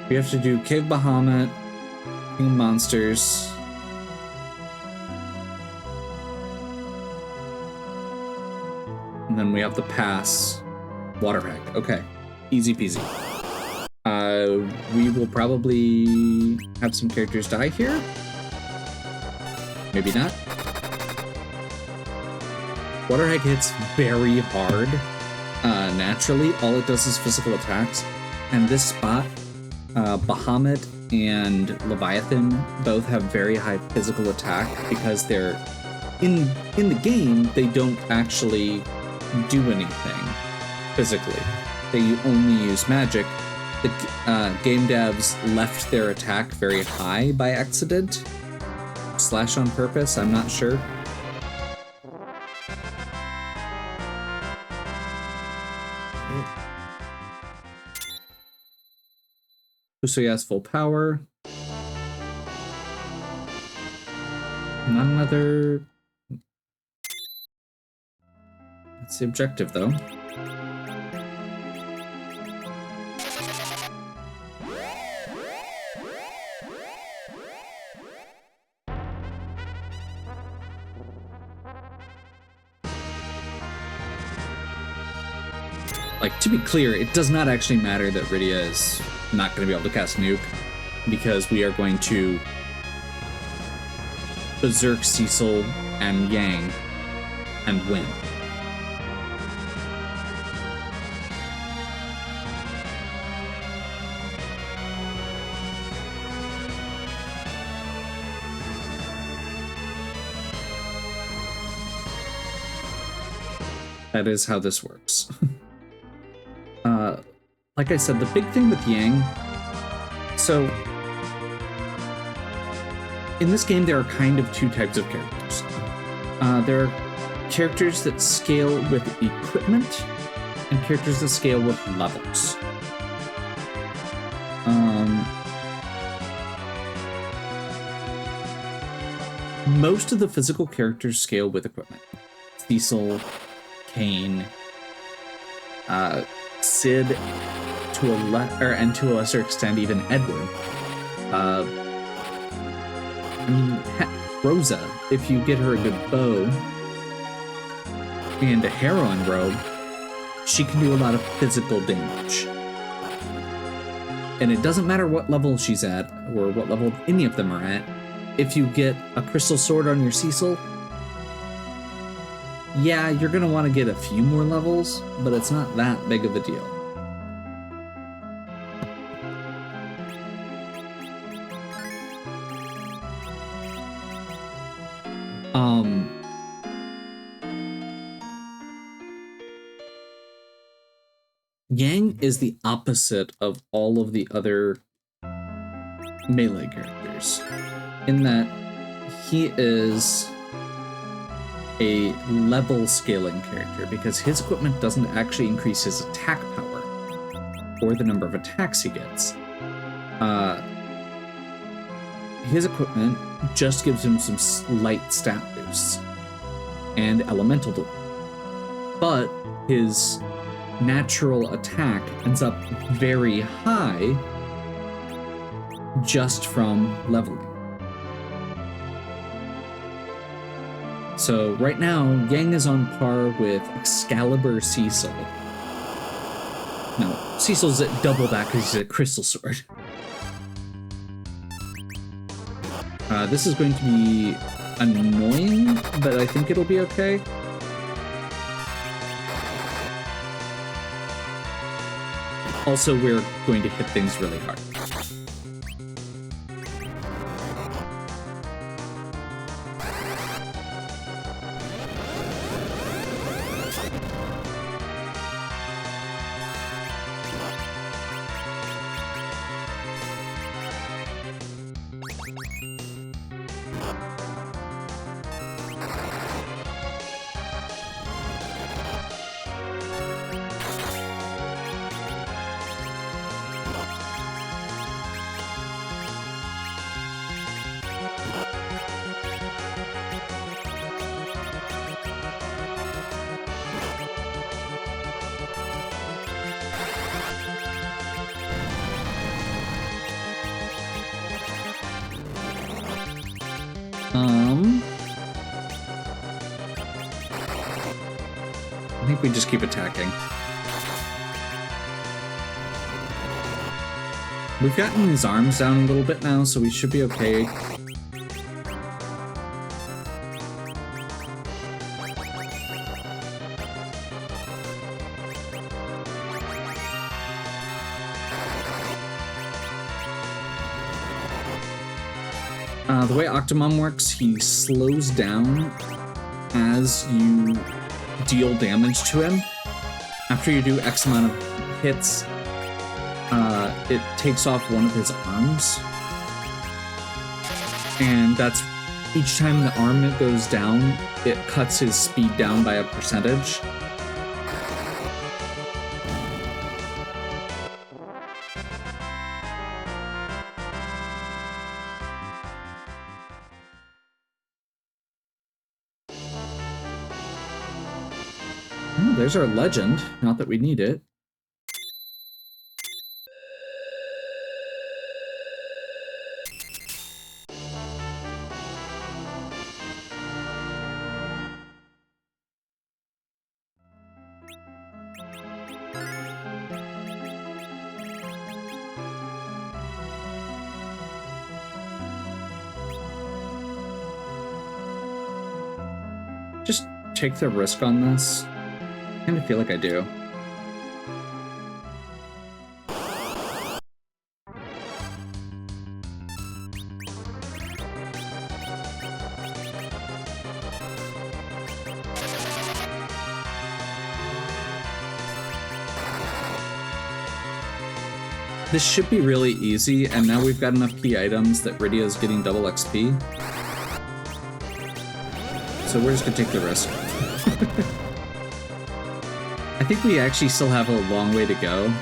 We have to do Cave Bahamut, King of Monsters. And then we have the pass. Water Hack. Okay. Easy peasy. We will probably have some characters die here. Maybe not. Water Hack hits very hard. Naturally, all it does is physical attacks. And this spot, Bahamut and Leviathan both have very high physical attack because they're in the game. They don't actually do anything physically. They only use magic. The game devs left their attack very high by accident / on purpose. I'm not sure. Usuya has full power. Not another. That's the objective, though. Like, to be clear, it does not actually matter that Rydia is not going to be able to cast Nuke, because we are going to Berserk Cecil and Yang and win. That is how this works. Like I said, the big thing with Yang, so in this game there are kind of two types of characters. There are characters that scale with equipment and characters that scale with levels. Most of the physical characters scale with equipment. Cecil, Kane, Sid, and to a lesser extent even Edward. I mean, Rosa, if you get her a good bow and a heroine robe, she can do a lot of physical damage. And it doesn't matter what level she's at, or what level any of them are at. If you get a crystal sword on your Cecil, yeah, you're gonna want to get a few more levels, but it's not that big of a deal. Yang is the opposite of all of the other melee characters, in that he is a level scaling character because his equipment doesn't actually increase his attack power or the number of attacks he gets. His equipment just gives him some light stat boosts and elemental, but his natural attack ends up very high just from leveling. So right now, Yang is on par with Excalibur Cecil. No, Cecil's at double that because he's a crystal sword. This is going to be annoying, but I think it'll be okay. Also, we're going to hit things really hard. I think we just keep attacking. We've gotten his arms down a little bit now, so we should be okay. The way Octomom works, he slows down as you deal damage to him. After you do X amount of hits, it takes off one of his arms. And that's each time the arm goes down, it cuts his speed down by a percentage. Oh, there's our legend. Not that we need it. Just take the risk on this. I kind of feel like I do. This should be really easy, and now we've got enough key items that Rydia's getting double XP. So we're just gonna take the risk. I think we actually still have a long way to go.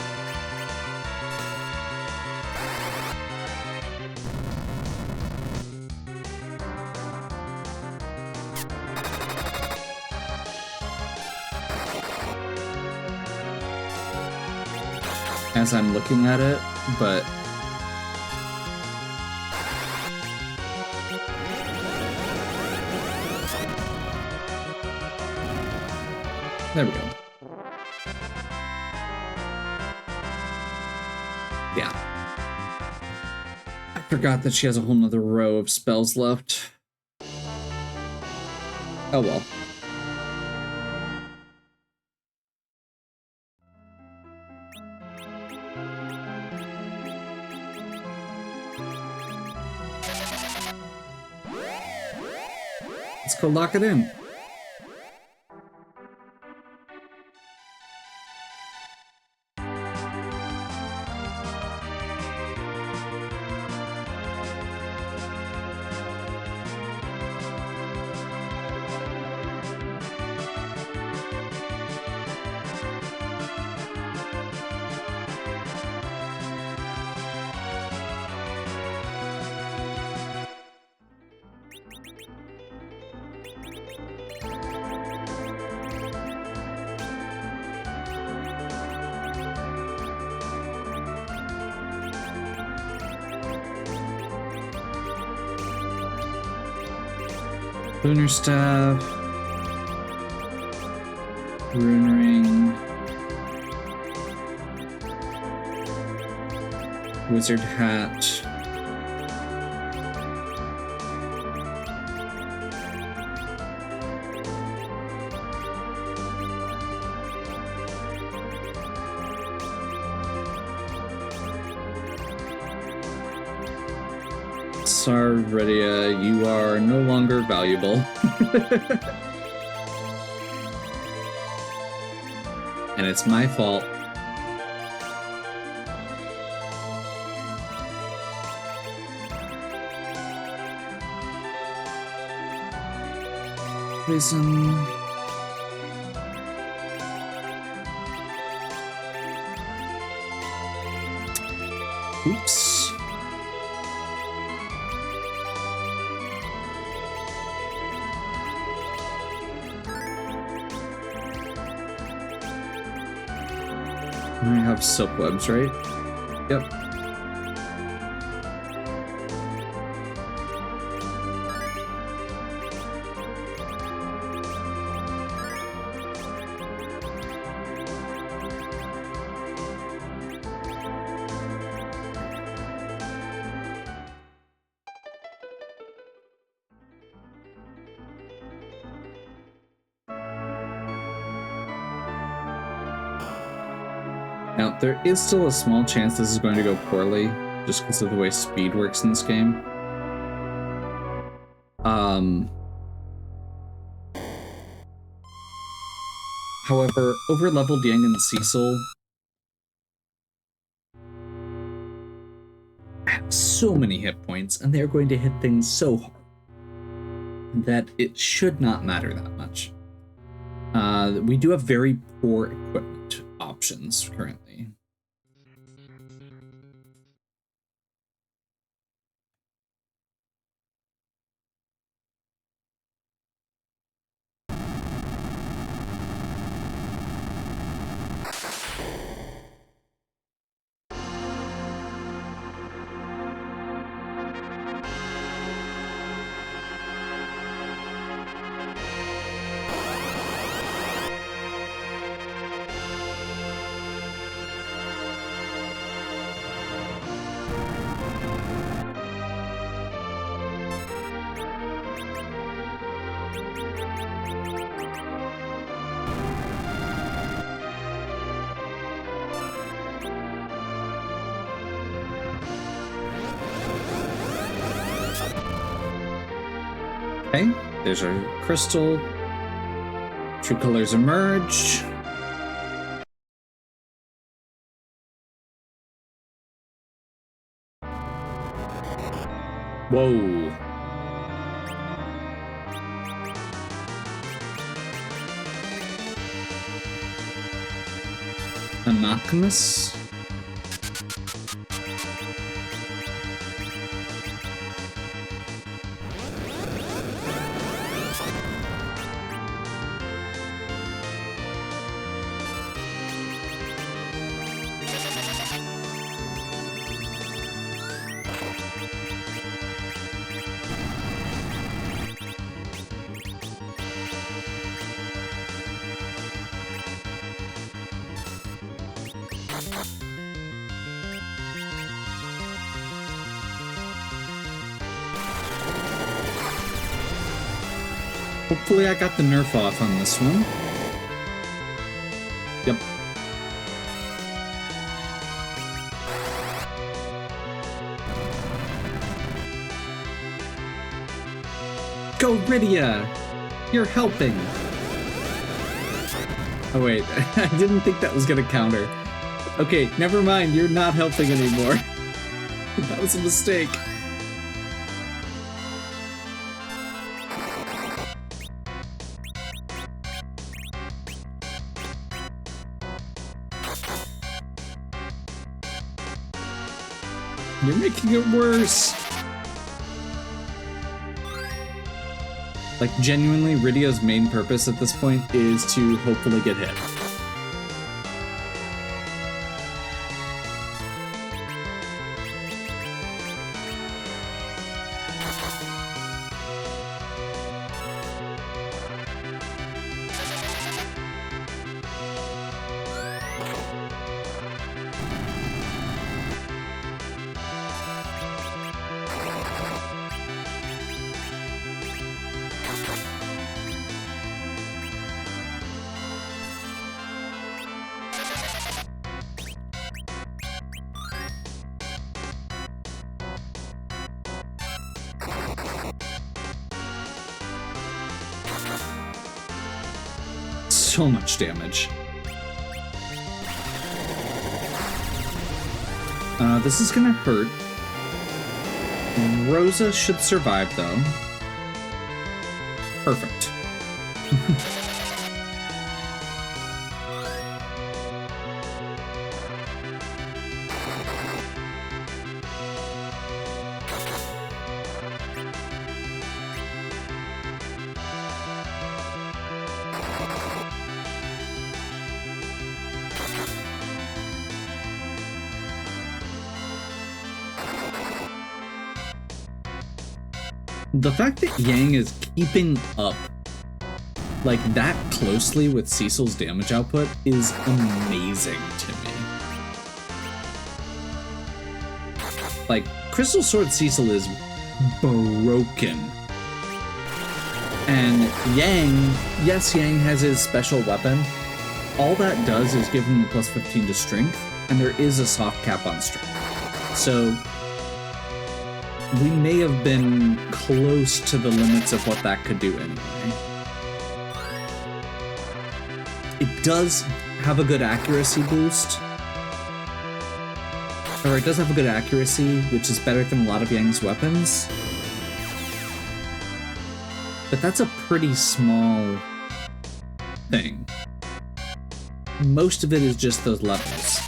As I'm looking at it, but there we go. Yeah. I forgot that she has a whole nother row of spells left. Oh well. Let's go lock it in. Lunar Staff, Rune Ring, Wizard Hat, Sorry, Rydia, you are no longer valuable. And it's my fault. Poison. Oops. I have silk webs, right? Yep. Now, there is still a small chance this is going to go poorly, just because of the way speed works in this game. However, over-leveled Yang and Cecil have so many hit points, and they're going to hit things so hard that it should not matter that much. We do have very poor equipment options currently. Okay, there's our crystal. True colors emerge. Whoa. Anonymous. Hopefully I got the nerf off on this one. Yep. Go, Rydia! You're helping! Oh wait, I didn't think that was gonna counter. Okay, never mind, you're not helping anymore. That was a mistake. You're making it worse. Like, genuinely, Rydia's main purpose at this point is to hopefully get hit. So much damage. This is gonna hurt. Rosa should survive, though. Perfect. The fact that Yang is keeping up like that closely with Cecil's damage output is amazing to me. Like, Crystal Sword Cecil is broken. And Yang, yes, Yang has his special weapon, all that does is give him a plus 15 to strength, and there is a soft cap on strength. So we may have been close to the limits of what that could do anyway. It does have a good accuracy boost. Or it does have a good accuracy, which is better than a lot of Yang's weapons. But that's a pretty small thing. Most of it is just those levels.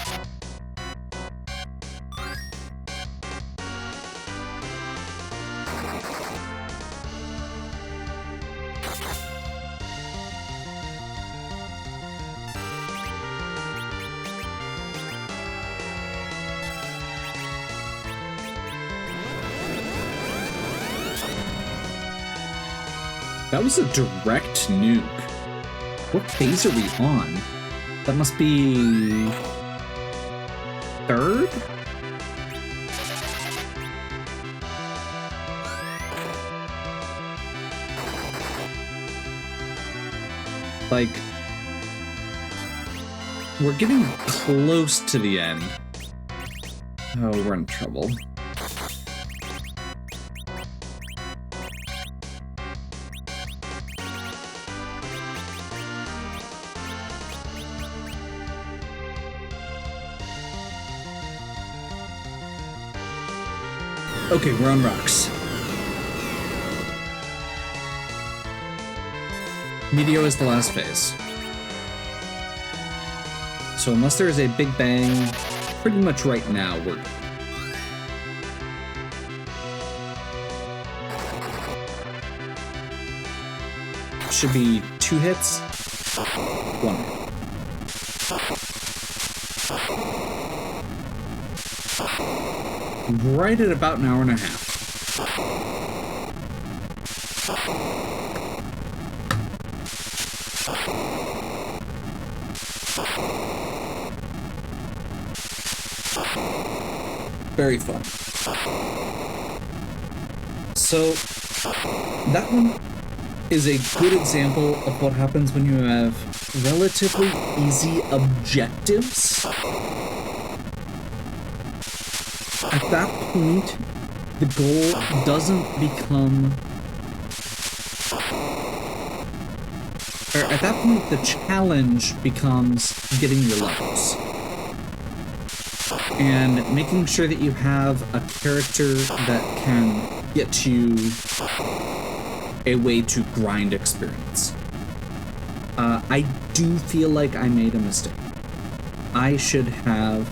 That was a direct nuke. What phase are we on? That must be... third? Like... we're getting close to the end. Oh, we're in trouble. Okay, we're on rocks. Meteor is the last phase. So unless there is a big bang, pretty much right now, we're good. Should be 2 hits, 1 hit. Right at about an hour and a half. Very fun. So, that one is a good example of what happens when you have relatively easy objectives. At that point, the goal doesn't become... or at that point, the challenge becomes getting your levels. And making sure that you have a character that can get you a way to grind experience. I do feel like I made a mistake. I should have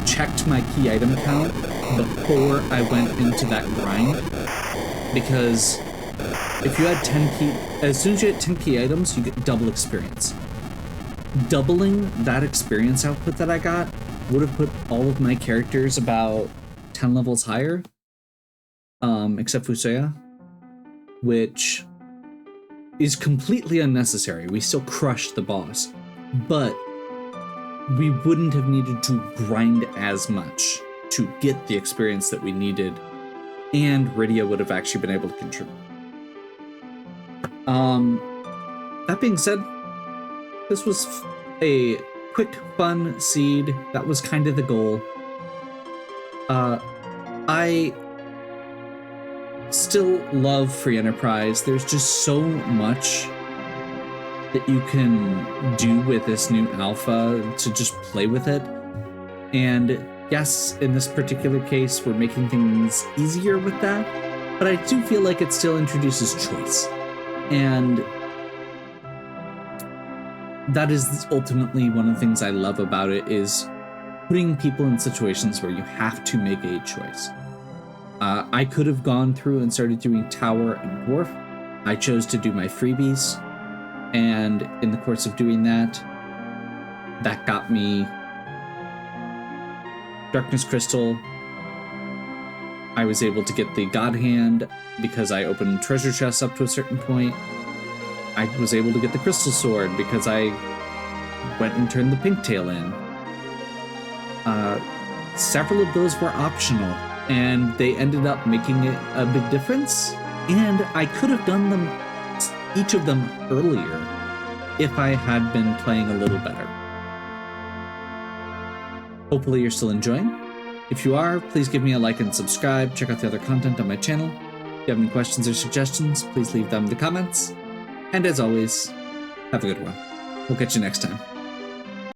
checked my key item count before I went into that grind, because if you had 10 key, as soon as you had 10 key items, you get double experience. Doubling that experience output that I got would have put all of my characters about 10 levels higher, except Fusoya, which is completely unnecessary. We still crushed the boss, but we wouldn't have needed to grind as much to get the experience that we needed, and Rydia would have actually been able to contribute. That being said, this was a quick, fun seed. That was kind of the goal. I still love Free Enterprise. There's just so much that you can do with this new alpha to just play with it. And yes, in this particular case, we're making things easier with that, but I do feel like it still introduces choice. And that is ultimately one of the things I love about it, is putting people in situations where you have to make a choice. I could have gone through and started doing Tower and Dwarf. I chose to do my freebies, and in the course of doing that, that got me Darkness Crystal. I was able to get the God Hand because I opened treasure chests up to a certain point. I was able to get the Crystal Sword because I went and turned the Pink Tail in. Several of those were optional, and they ended up making it a big difference. And I could have done them each of them earlier if I had been playing a little better. Hopefully you're still enjoying. If you are, please give me a like and subscribe. Check out the other content on my channel. If you have any questions or suggestions, please leave them in the comments. And as always, have a good one. We'll catch you next time.